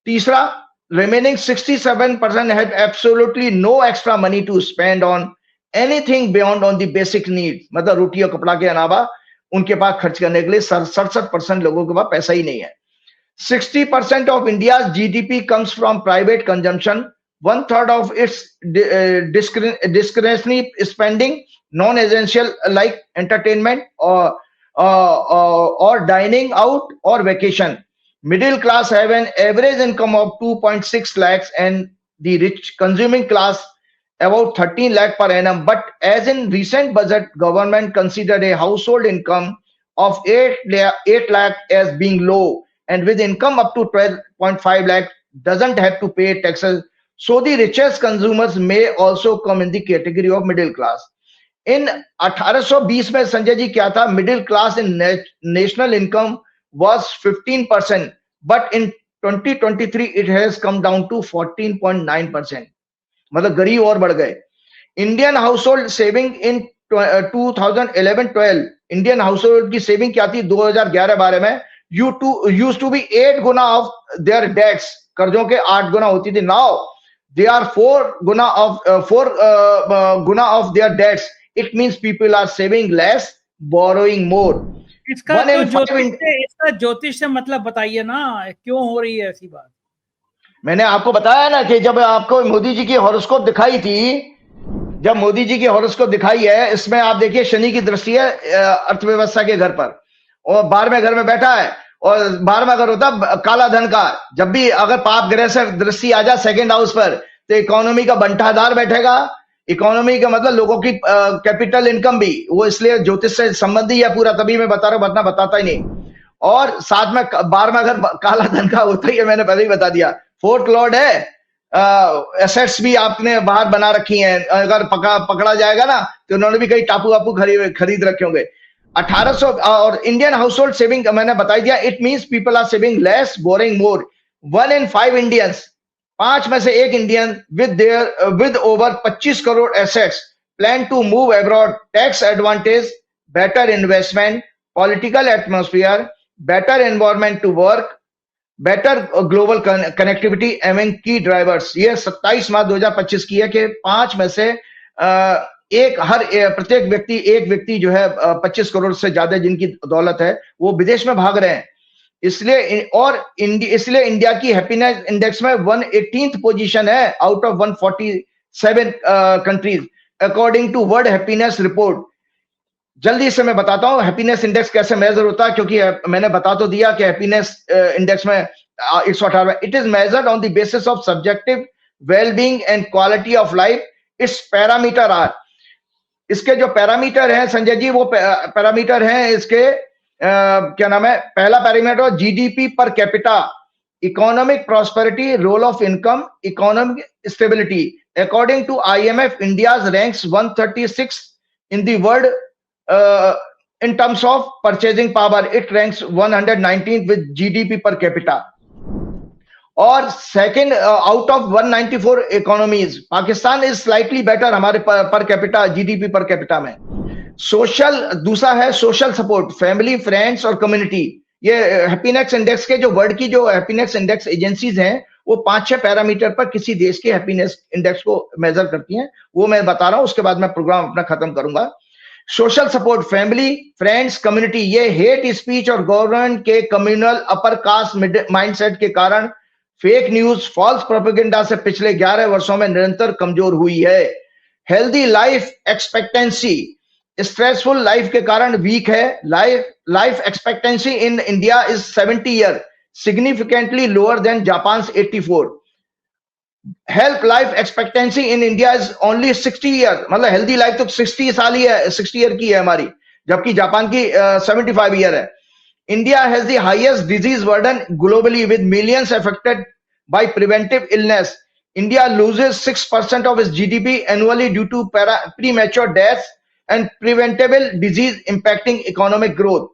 तीसरा, remaining 67% had absolutely no extra money to spend on anything beyond on the basic need. मतलब रोटी और कपड़ा के अलावा उनके पास खर्च करने के लिए 67% लोगों के पास पैसा ही नहीं है। 60% of India's GDP comes from private consumption. 1/3 of its discretionary spending, non-essential like entertainment or dining out or vacation. Middle class have an average income of 2.6 lakhs and the rich consuming class about 13 lakh per annum. But as in recent budget, government considered a household income of 8 lakh as being low, and with income up to 12.5 lakh doesn't have to pay taxes. So the richest consumers may also come in the category of middle class. In 1820 में संजय जी क्या था? Middle class in national income was 15%, but in 2023 it has come down to 14.9%. मतलब गरीब और बढ़ गए। Indian household saving in 2011-12, Indian household की saving क्या थी 2011-12 में? used to be 8 Guna of their debts, कर्जों के 8 गुना होती थी। Now they are 4 Guna of their debts. It means people are saving less, borrowing more. इसका तो ज्योतिष से मतलब बताइए ना, क्यों हो रही है ऐसी बात? मैंने आपको बताया ना कि जब आपको मोदी जी की हॉरोस्कोप दिखाई थी, जब मोदी जी की हॉरोस्कोप दिखाई है, इसमें आप देखिए शनि की दृष्टि है अर्थव्यवस्था के घर पर, और 12वें घर में बैठा है, और 12वां घर होता काला धन का। जब भी अगर पाप ग्रह से दृष्टि आ जाए सेकंड हाउस पर, तो इकोनॉमी का बंटाधार बैठेगा। इकोनॉमी का मतलब लोगों की कैपिटल इनकम भी, वो इसलिए ज्योतिष से संबंधी है पूरा, तभी मैं बता रहा हूं, वरना बताता ही नहीं। और साथ में 12वां घर काला धन का होता ही है, मैंने पहले ही बता दिया। फोर्थ लॉर्ड है, एसेट्स भी आपने बाहर बना रखी हैं, अगर पकड़ा जाएगा ना तो उन्होंने भी कई टापू वापू खरीद रखे होंगे। 1800 और इंडियन हाउस होल्ड सेविंग मैंने बता दिया। It means people are saving less, borrowing more. 1 in 5 Indians, 5 में से 1 Indian with over 25 crore assets plan to move abroad. Tax advantage, better investment, political atmosphere, better environment to work, better global connectivity एवं की drivers. ये 27 मार्च 2025 की है कि 5 में से प्रत्येक व्यक्ति, एक व्यक्ति जो है 25 करोड़ से ज्यादा जिनकी दौलत है, वो विदेश में भाग रहे हैं। इसलिए इंडिया की हैप्पीनेस इंडेक्स में 118th पोजीशन है out of 147 countries according to world happiness report. जल्दी से मैं बताता हूं हैप्पीनेस इंडेक्स कैसे मेजर होता है, क्योंकि मैंने बता तो दिया कि हैप्पीनेस इंडेक्स में 118। It is measured on the basis of subjective wellbeing and quality of life. Its parameter are, इसके जो पैरामीटर हैं संजय जी, वो पैरामीटर हैं इसके क्या नाम है? पहला parameter GDP per capita, economic prosperity, role of income, economic stability. According to IMF, India's ranks 136 in the world in terms of purchasing power. It ranks 119 with GDP per capita. और second out of 194 economies Pakistan is slightly better हमारे per capita GDP per capita में। Social दूसरा है social support, family, friends और community. ये happiness index के जो world की जो हैप्पीनेस इंडेक्स एजेंसीज हैं वो 5-6 पैरामीटर पर किसी देश के हैप्पीनेस इंडेक्स को मेजर करती हैं, वो मैं बता रहा हूं, उसके बाद मैं प्रोग्राम अपना खत्म करूंगा। Social support, family, friends, community, ये हेट स्पीच और गवर्नमेंट के कम्युनल अपर कास्ट माइंडसेट के कारण फेक न्यूज, फॉल्स प्रोपेगेंडा से पिछले 11 वर्षों में निरंतर कमजोर हुई है। Healthy life expectancy stressful life के कारण वीक है। Life expectancy in India is 70 year, significantly lower than Japan 84। Health life expectancy in India is only 60 year, मतलब हेल्दी लाइफ तो 60 साल ही है, 60 ईयर की है हमारी, जबकि जापान की 75 ईयर है। India has the highest disease burden globally with millions affected by preventive illness. India loses 6% of its GDP annually due to premature deaths and preventable disease impacting economic growth.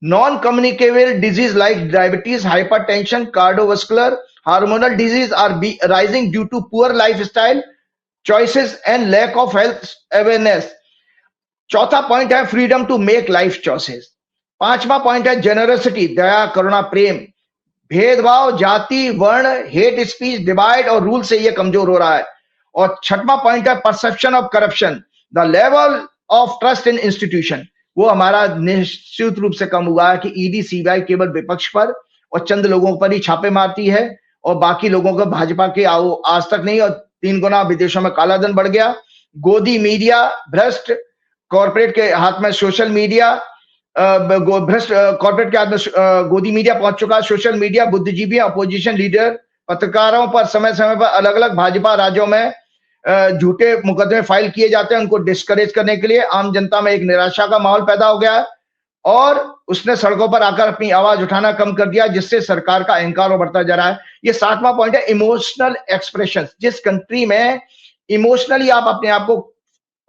Non-communicable disease like diabetes, hypertension, cardiovascular, hormonal disease are rising due to poor lifestyle choices and lack of health awareness. चौथा point है freedom to make life choices. पांचवा point है generosity, दया, करुणा, प्रेम। भेदभाव, जाति, वर्ण, हेट स्पीच, डिवाइड और रूल से ये कमजोर हो रहा है। और छठवां पॉइंट है perception of corruption, the level of trust in institution, वो हमारा निश्चित रूप से कम हुआ है कि ईडी सीबीआई केवल विपक्ष पर और चंद लोगों पर ही छापे मारती है और बाकी लोगों को भाजपा के आज तक नहीं, और 3 गुना विदेशों में काला धन बढ़ गया। गोदी मीडिया भ्रष्ट, कॉर्पोरेट के हाथ में सोशल मीडिया, भ्रष्ट कॉर्पोरेट के हाथ में गोदी मीडिया पहुंच चुका है। सोशल मीडिया बुद्धिजीवी, अपोजिशन लीडर, पत्रकारों पर समय समय पर अलग अलग भाजपा राज्यों में झूठे मुकदमे फाइल किए जाते हैं, उनको डिस्करेज करने के लिए। आम जनता में एक निराशा का माहौल पैदा हो गया है और उसने सड़कों पर आकर अपनी आवाज उठाना कम कर दिया, जिससे सरकार का अहंकार बढ़ता जा रहा है। ये 7वां पॉइंट है इमोशनल एक्सप्रेशन। जिस कंट्री में इमोशनली आप अपने आप को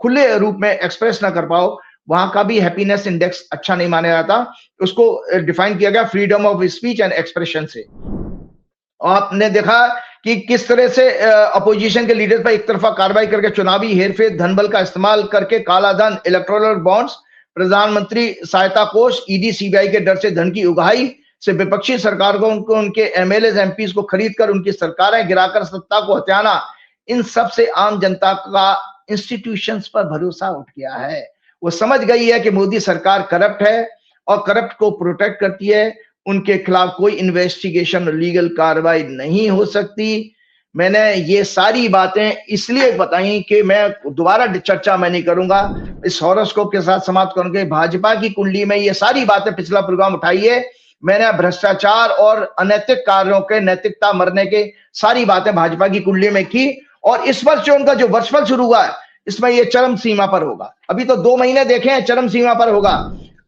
खुले रूप में एक्सप्रेस ना कर पाओ, वहां का भी हैप्पीनेस इंडेक्स अच्छा नहीं माना जाता। उसको डिफाइन किया गया freedom of speech and expression से। आपने देखा कि किस तरह से अपोजिशन के लीडर पर एक तरफा कार्रवाई करके चुनावी हेरफेर, धनबल का इस्तेमाल करके काला धन, इलेक्टोरल बॉन्ड्स, प्रधानमंत्री सहायता कोष, ईडी सीबीआई के डर से धन की उगाही से विपक्षी सरकार को उनके एमएलए एमपीज को खरीद कर उनकी सरकारें गिराकर सत्ता को हथियाना, इन सब से आम जनता का इंस्टीट्यूशंस पर भरोसा उठ गया है। वो समझ गई है कि मोदी सरकार करप्ट है और करप्ट को प्रोटेक्ट करती है, उनके खिलाफ कोई इन्वेस्टिगेशन और लीगल कार्रवाई नहीं हो सकती। मैंने ये सारी बातें इसलिए बताई कि मैं दोबारा चर्चा मैं नहीं करूंगा, इस हॉरोस्कोप के साथ समाप्त करूंगा। भाजपा की कुंडली में ये सारी बातें पिछला प्रोग्राम उठाई है मैंने, भ्रष्टाचार और अनैतिक कार्यों के नैतिकता मरने के सारी बातें भाजपा की कुंडली में की। और इस वर्ष जो उनका जो वर्षफल शुरू हुआ है इसमें ये चरम सीमा पर होगा। अभी तो 2 महीने देखे हैं, चरम सीमा पर होगा।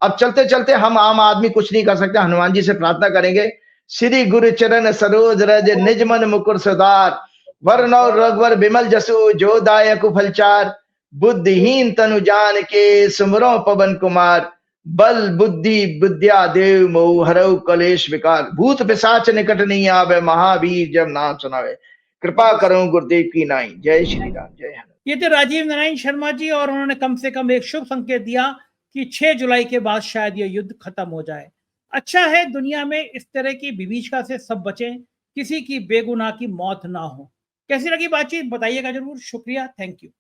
अब चलते चलते हम आम आदमी कुछ नहीं कर सकते, हनुमान जी से प्रार्थना करेंगे, श्री गुरु चरण सरोज रज निज मन मुकुर सुधार, वर्ण और रघुवर विमल जसु जो दायक फलचार, बुद्धिहीन तनु जान के सुमरो पवन कुमार, बल बुद्धि विद्या देव मोह हरऊ कलेश विकार, भूत पिशाच निकट नहीं आवे, महावीर जब नाम सुनावे, कृपा करो गुरुदेव की नाई। जय श्री राम, जय हनुमान। ये थे राजीव नारायण शर्मा जी, और उन्होंने कम से कम एक शुभ संकेत दिया कि 6 जुलाई के बाद शायद ये युद्ध खत्म हो जाए। अच्छा है दुनिया में इस तरह की विभीषिका से सब बचें, किसी की बेगुनाह की मौत ना हो। कैसी लगी बातचीत बताइएगा जरूर। शुक्रिया, थैंक यू।